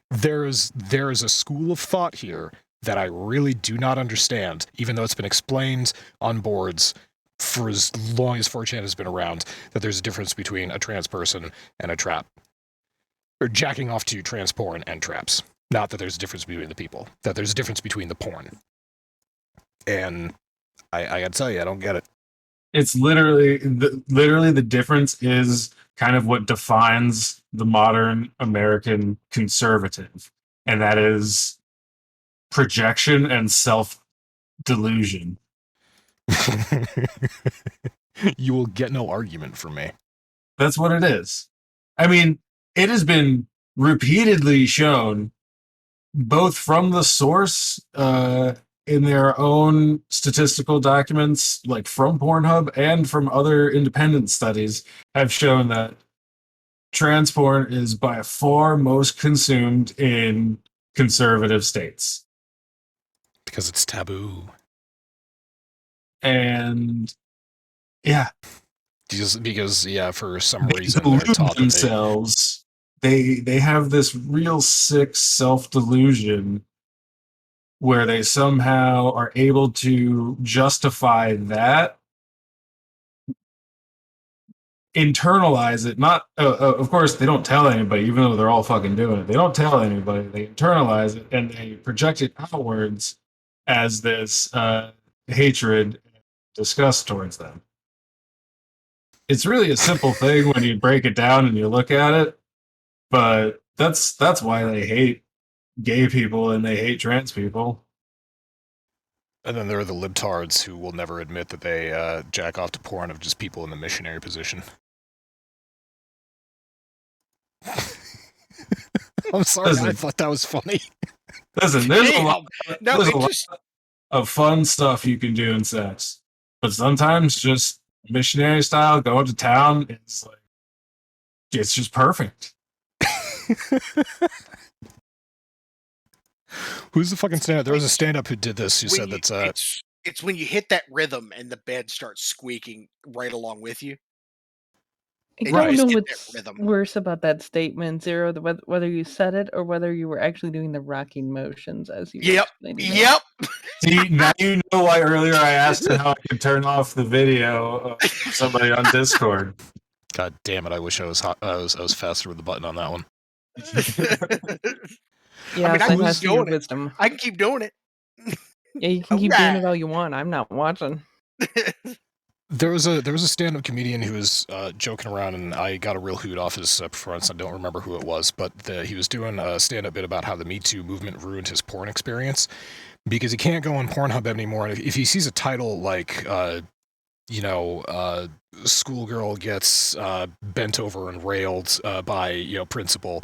There is a school of thought here that I really do not understand, even though it's been explained on boards for as long as 4chan has been around, that there's a difference between a trans person and a trap. or jacking off to trans porn and traps. Not that there's a difference between the people, that there's a difference between the porn. And I gotta tell you, I don't get it. It's literally the difference is kind of what defines the modern American conservative, and that is projection and self-delusion. You will get no argument from me. That's what it is. I mean, it has been repeatedly shown, both from the source in their own statistical documents, like from Pornhub, and from other independent studies, have shown that trans porn is by far most consumed in conservative states. Because it's taboo. And yeah, Just because, yeah, for some they reason they're delude taught that themselves. They have this real sick self-delusion where they somehow are able to justify that, internalize it. Not, of course, they don't tell anybody, even though they're all fucking doing it. They don't tell anybody. They internalize it and they project it outwards as this hatred and disgust towards them. It's really a simple thing when you break it down and you look at it, but that's why they hate gay people and they hate trans people. And then there are the libtards who will never admit that they jack off to porn of just people in the missionary position. I'm sorry, I thought that was funny. Listen, there's a lot, No, there's it a lot just of fun stuff you can do in sex, but sometimes just missionary style, going to town, it's just perfect. Who's the fucking stand-up? There was a stand-up who did this who said that's it's when you hit that rhythm and the bed starts squeaking right along with you. I Right. don't know Just get what's that rhythm. worse about that statement, Zero, whether you said it or whether you were actually doing the rocking motions as you were Yep. explaining it. Yep. See, now you know why earlier I asked how I could turn off the video of somebody on Discord. God damn it! I wish I was faster with the button on that one. Yeah, I mean, I I can lost keep your doing it. wisdom. I can keep doing it. Yeah, you can keep doing Alright. it all you want. I'm not watching. There was a stand-up comedian who was joking around, and I got a real hoot off his performance. I don't remember who it was, but he was doing a stand-up bit about how the Me Too movement ruined his porn experience because he can't go on Pornhub anymore. And if he sees a title like, schoolgirl gets bent over and railed by principal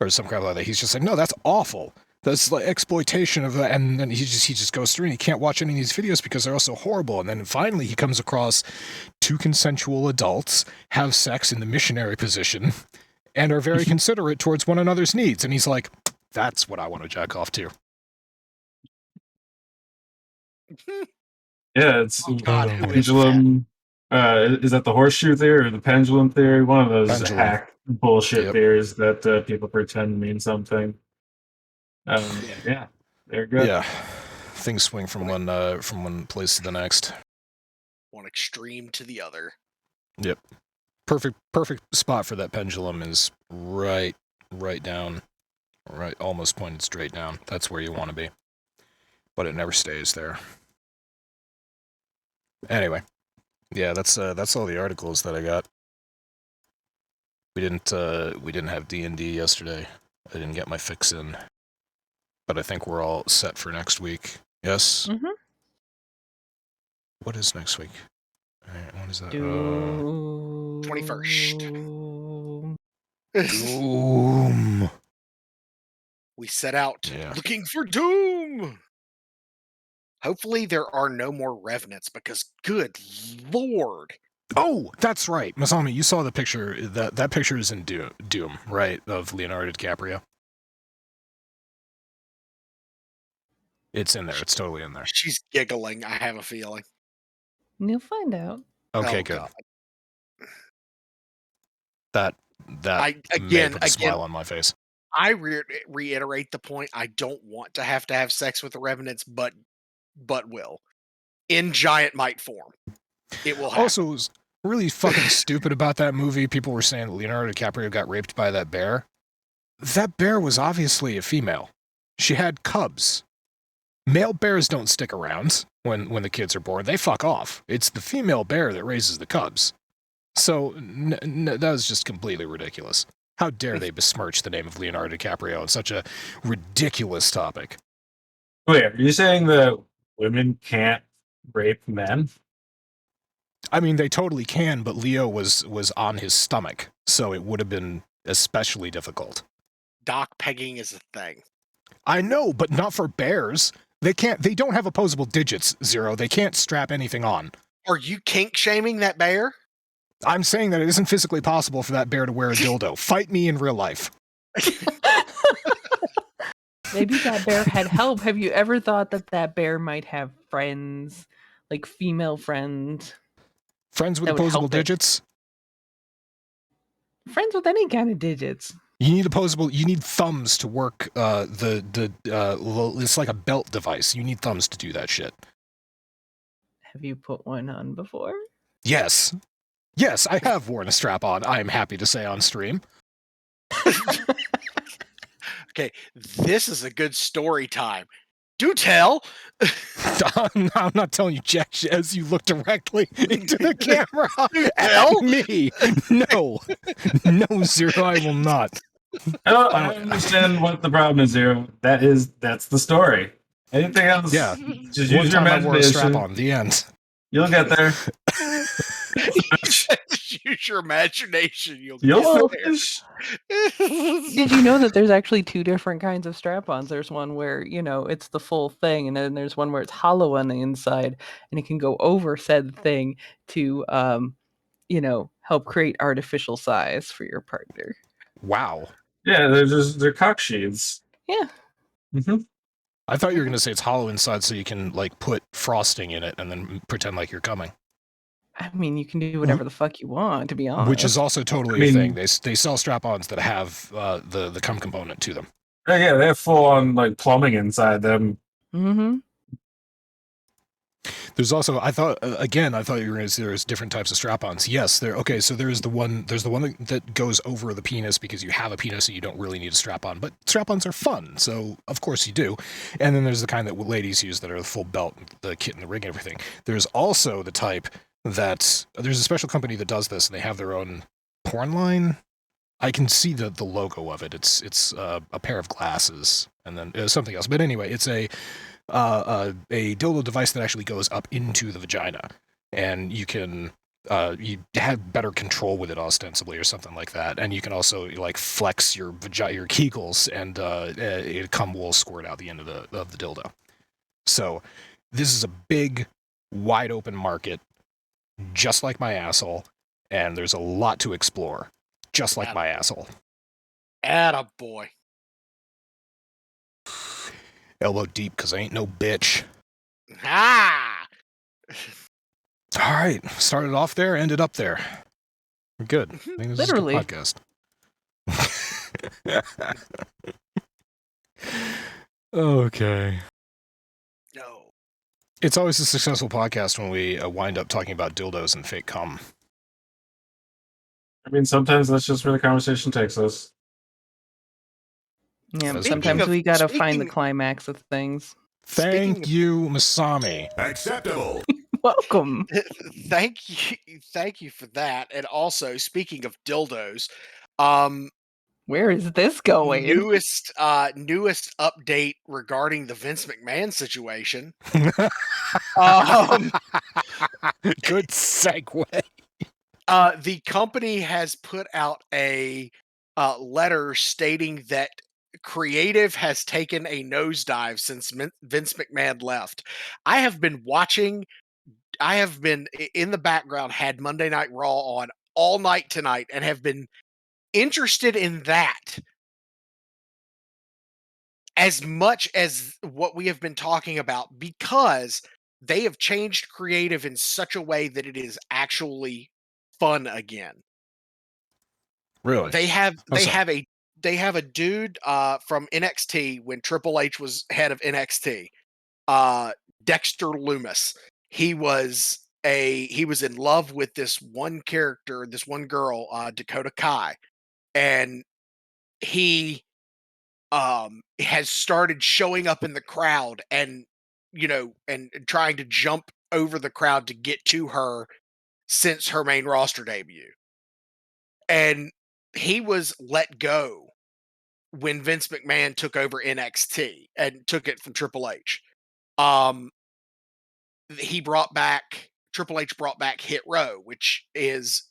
or some crap like that, he's just like, no, that's awful. That's like exploitation of that, and then he just goes through and he can't watch any of these videos because they're all so horrible. And then finally he comes across two consensual adults have sex in the missionary position and are very considerate towards one another's needs. And he's like, that's what I want to jack off to. Yeah, it's Oh, God, who is pendulum. Is that the horseshoe theory or the pendulum theory? One of those Pendulum. hack bullshit Yep. theories that people pretend to mean something. Yeah, they're good. Yeah, things swing from one place to the next. One extreme to the other. Yep. Perfect spot for that pendulum is right down, right, almost pointed straight down. That's where you want to be, but it never stays there. Anyway, yeah, that's all the articles that I got. We didn't have D&D yesterday. I didn't get my fix in, but I think we're all set for next week. Yes. Mm-hmm. What is next week? What is that? 21st. Doom. We set out Yeah. looking for Doom. Hopefully there are no more revenants because good lord. Oh, that's right. Masami, you saw the picture. That picture is in Doom, right? Of Leonardo DiCaprio. It's in there. It's totally in there. She's giggling, I have a feeling. You'll find out. Okay, Oh, good. God. That I may put a smile on my face. I reiterate the point. I don't want to have sex with the revenants, but will. In giant might form. It will happen. Also, it was really fucking stupid about that movie. People were saying that Leonardo DiCaprio got raped by that bear. That bear was obviously a female. She had cubs. Male bears don't stick around when the kids are born. They fuck off. It's the female bear that raises the cubs. So that was just completely ridiculous. How dare they besmirch the name of Leonardo DiCaprio on such a ridiculous topic? Wait, are you saying that women can't rape men? I mean, they totally can, but Leo was on his stomach, so it would have been especially difficult. Dock pegging is a thing. I know, but not for bears. They can't. They don't have opposable digits, Zero. They can't strap anything on. Are you kink shaming that bear? I'm saying that it isn't physically possible for that bear to wear a dildo. Fight me in real life. Maybe that bear had help. Have you ever thought that that bear might have friends, like female friends? Friends with That would opposable help it. digits? Friends with any kind of digits. You need opposable. You need thumbs to work it's like a belt device. You need thumbs to do that shit. Have you put one on before? Yes. Yes, I have worn a strap on, I'm happy to say on stream. Okay, this is a good story time. Do tell. I'm not telling you jack shit as you look directly into the camera at Well. me. No. No, Zero, I will not. I don't understand what the problem is here. That's the story. Anything else? Yeah. Just One use your time I wore a strap imagination. on, the end. You'll get there. Use your imagination. You'll get finish. Did you know that there's actually two different kinds of strap-ons? There's one where, it's the full thing, and then there's one where it's hollow on the inside, and it can go over said thing to, help create artificial size for your partner. Wow. Yeah, they're cock sheaths. Yeah. Mm-hmm. I thought you were going to say it's hollow inside so you can, like, put frosting in it and then pretend like you're coming. I mean, you can do whatever the fuck you want, to be honest. Which is also totally a thing. They sell strap-ons that have the cum component to them. Yeah, they have full-on, like, plumbing inside them. Mm-hmm. There's also, I thought you were going to say there's different types of strap-ons. Yes, okay, so there's the one that goes over the penis because you have a penis and you don't really need a strap-on, but strap-ons are fun, so of course you do. And then there's the kind that ladies use that are the full belt, the kit and the ring and everything. There's also the type that, there's a special company that does this and they have their own porn line. I can see the logo of it. It's a pair of glasses and then something else. But anyway, it's a dildo device that actually goes up into the vagina, and you can you have better control with it ostensibly or something like that, and you can also like flex your kegels and cum will squirt out the end of the dildo. So this is a big, wide open market, just like my asshole, and there's a lot to explore, just like my asshole. Attaboy. Elbow deep, because I ain't no bitch. Ah! All right. Started off there, ended up there. We're good. I think this Literally. is a good podcast. Okay. No. It's always a successful podcast when we wind up talking about dildos and fake cum. I mean, sometimes that's just where the conversation takes us. Yeah, Speaking sometimes of- we gotta find the speaking- climax of things. Thank you, Masami. Acceptable. Welcome. Thank you for that. And also, speaking of dildos, Where is this going? newest update regarding the Vince McMahon situation. Good segue. The company has put out a letter stating that creative has taken a nosedive since Vince McMahon left. I have been in the background, had Monday Night Raw on all night tonight, and have been interested in that as much as what we have been talking about, because they have changed creative in such a way that it is actually fun again. Really? They have sorry. a dude from NXT when Triple H was head of NXT, Dexter Lumis. He was in love with this one character, this one girl, Dakota Kai, and he has started showing up in the crowd and, and trying to jump over the crowd to get to her since her main roster debut. And he was let go when Vince McMahon took over NXT and took it from Triple H. Triple H brought back Hit Row, which is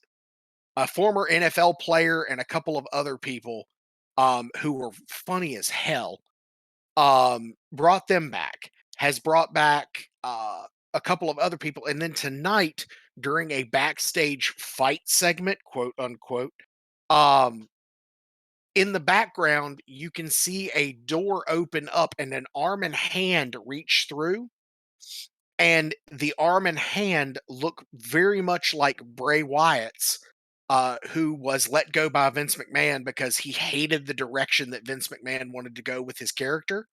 a former NFL player and a couple of other people who were funny as hell. Brought them back, has brought back a couple of other people. And then tonight, during a backstage fight segment, quote unquote, in the background, you can see a door open up and an arm and hand reach through. And the arm and hand look very much like Bray Wyatt's, who was let go by Vince McMahon because he hated the direction that Vince McMahon wanted to go with his character.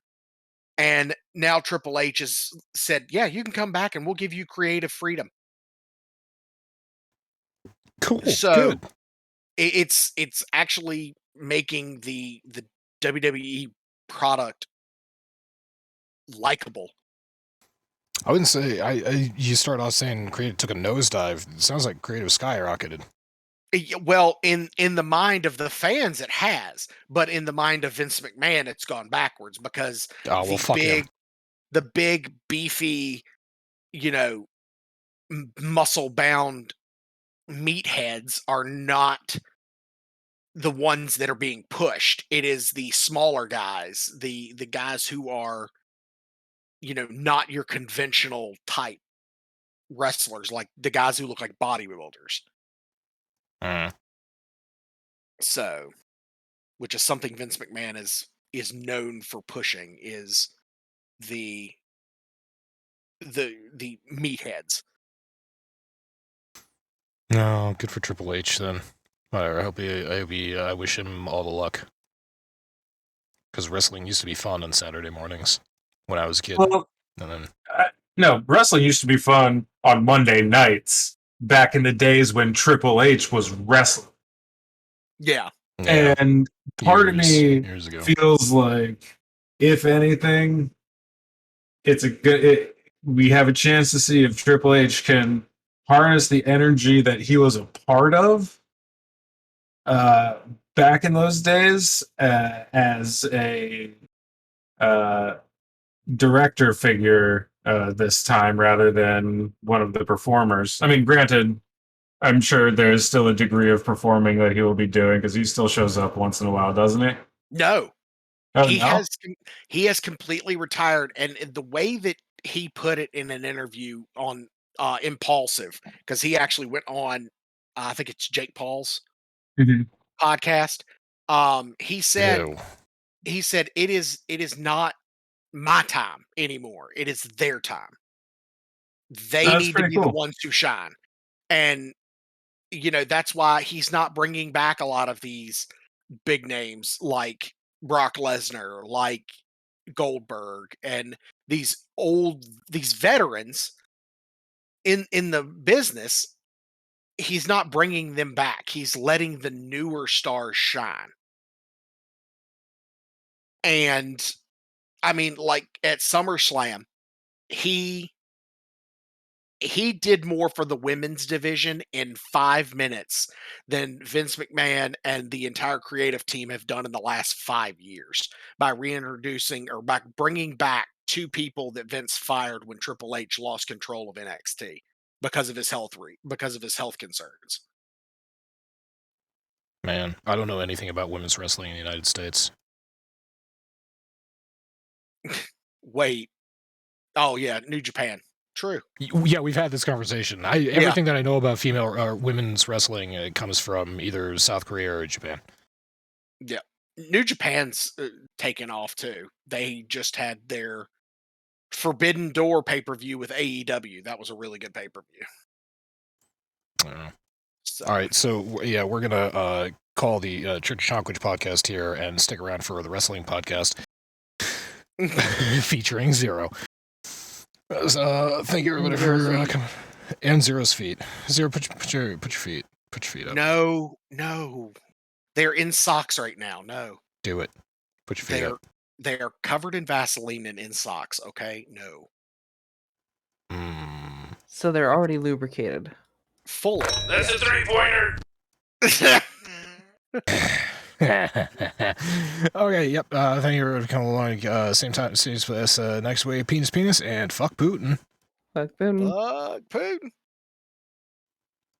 And now Triple H has said, yeah, you can come back and we'll give you creative freedom. Cool. So Good. it's actually making the WWE product likable. I wouldn't say you start off saying creative took a nosedive. It sounds like creative skyrocketed. Well, in the mind of the fans, it has, but in the mind of Vince McMahon, it's gone backwards because Oh well, fuck him. the big beefy, muscle bound meatheads are not the ones that are being pushed. It is the smaller guys, the guys who are, not your conventional type wrestlers, like the guys who look like bodybuilders. So, which is something Vince McMahon is known for pushing, is the meatheads. No, good for Triple H then. Whatever. I wish him all the luck. Because wrestling used to be fun on Saturday mornings when I was a kid. Well, And then no, wrestling used to be fun on Monday nights back in the days when Triple H was wrestling. Yeah. yeah, And part of me years ago. feels like, if anything, we have a chance to see if Triple H can harness the energy that he was a part of back in those days as a director figure this time rather than one of the performers. I mean, granted, I'm sure there's still a degree of performing that he will be doing because he still shows up once in a while, doesn't he? No. Oh, he no? has completely retired, and the way that he put it in an interview on Impulsive, because he actually went on, I think it's Jake Paul's podcast. He said Ew. it is not my time anymore. It is their time. They That's need to pretty be the cool. ones who shine. And that's why he's not bringing back a lot of these big names like Brock Lesnar, like Goldberg, and these veterans in the business. He's not bringing them back. He's letting the newer stars shine. And I mean, like at SummerSlam, he did more for the women's division in 5 minutes than Vince McMahon and the entire creative team have done in the last 5 years by reintroducing or by bringing back 2 people that Vince fired when Triple H lost control of NXT because of his health concerns. Man, I don't know anything about women's wrestling in the United States. Wait. Oh yeah, New Japan. True. Yeah, we've had this conversation. Everything that I know about female or women's wrestling comes from either South Korea or Japan. Yeah. New Japan's taken off too. They just had their Forbidden Door pay-per-view with AEW. That was a really good pay-per-view. I don't know. So. All right, so yeah, we're gonna call the Church of Chonkwij podcast here and stick around for the wrestling podcast featuring Zero. Thank you everybody for coming. And Zero's feet. Zero, put your feet up. No. They're in socks right now. No. Do it. Put your feet up. They are covered in Vaseline and in socks. Okay, no, So they're already lubricated. fully. That's a 3-pointer. Okay, yep. Thank you for coming along. Same time, same place next week. Penis, and fuck Putin. Fuck them. Fuck Putin.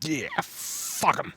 Yeah, fuck him.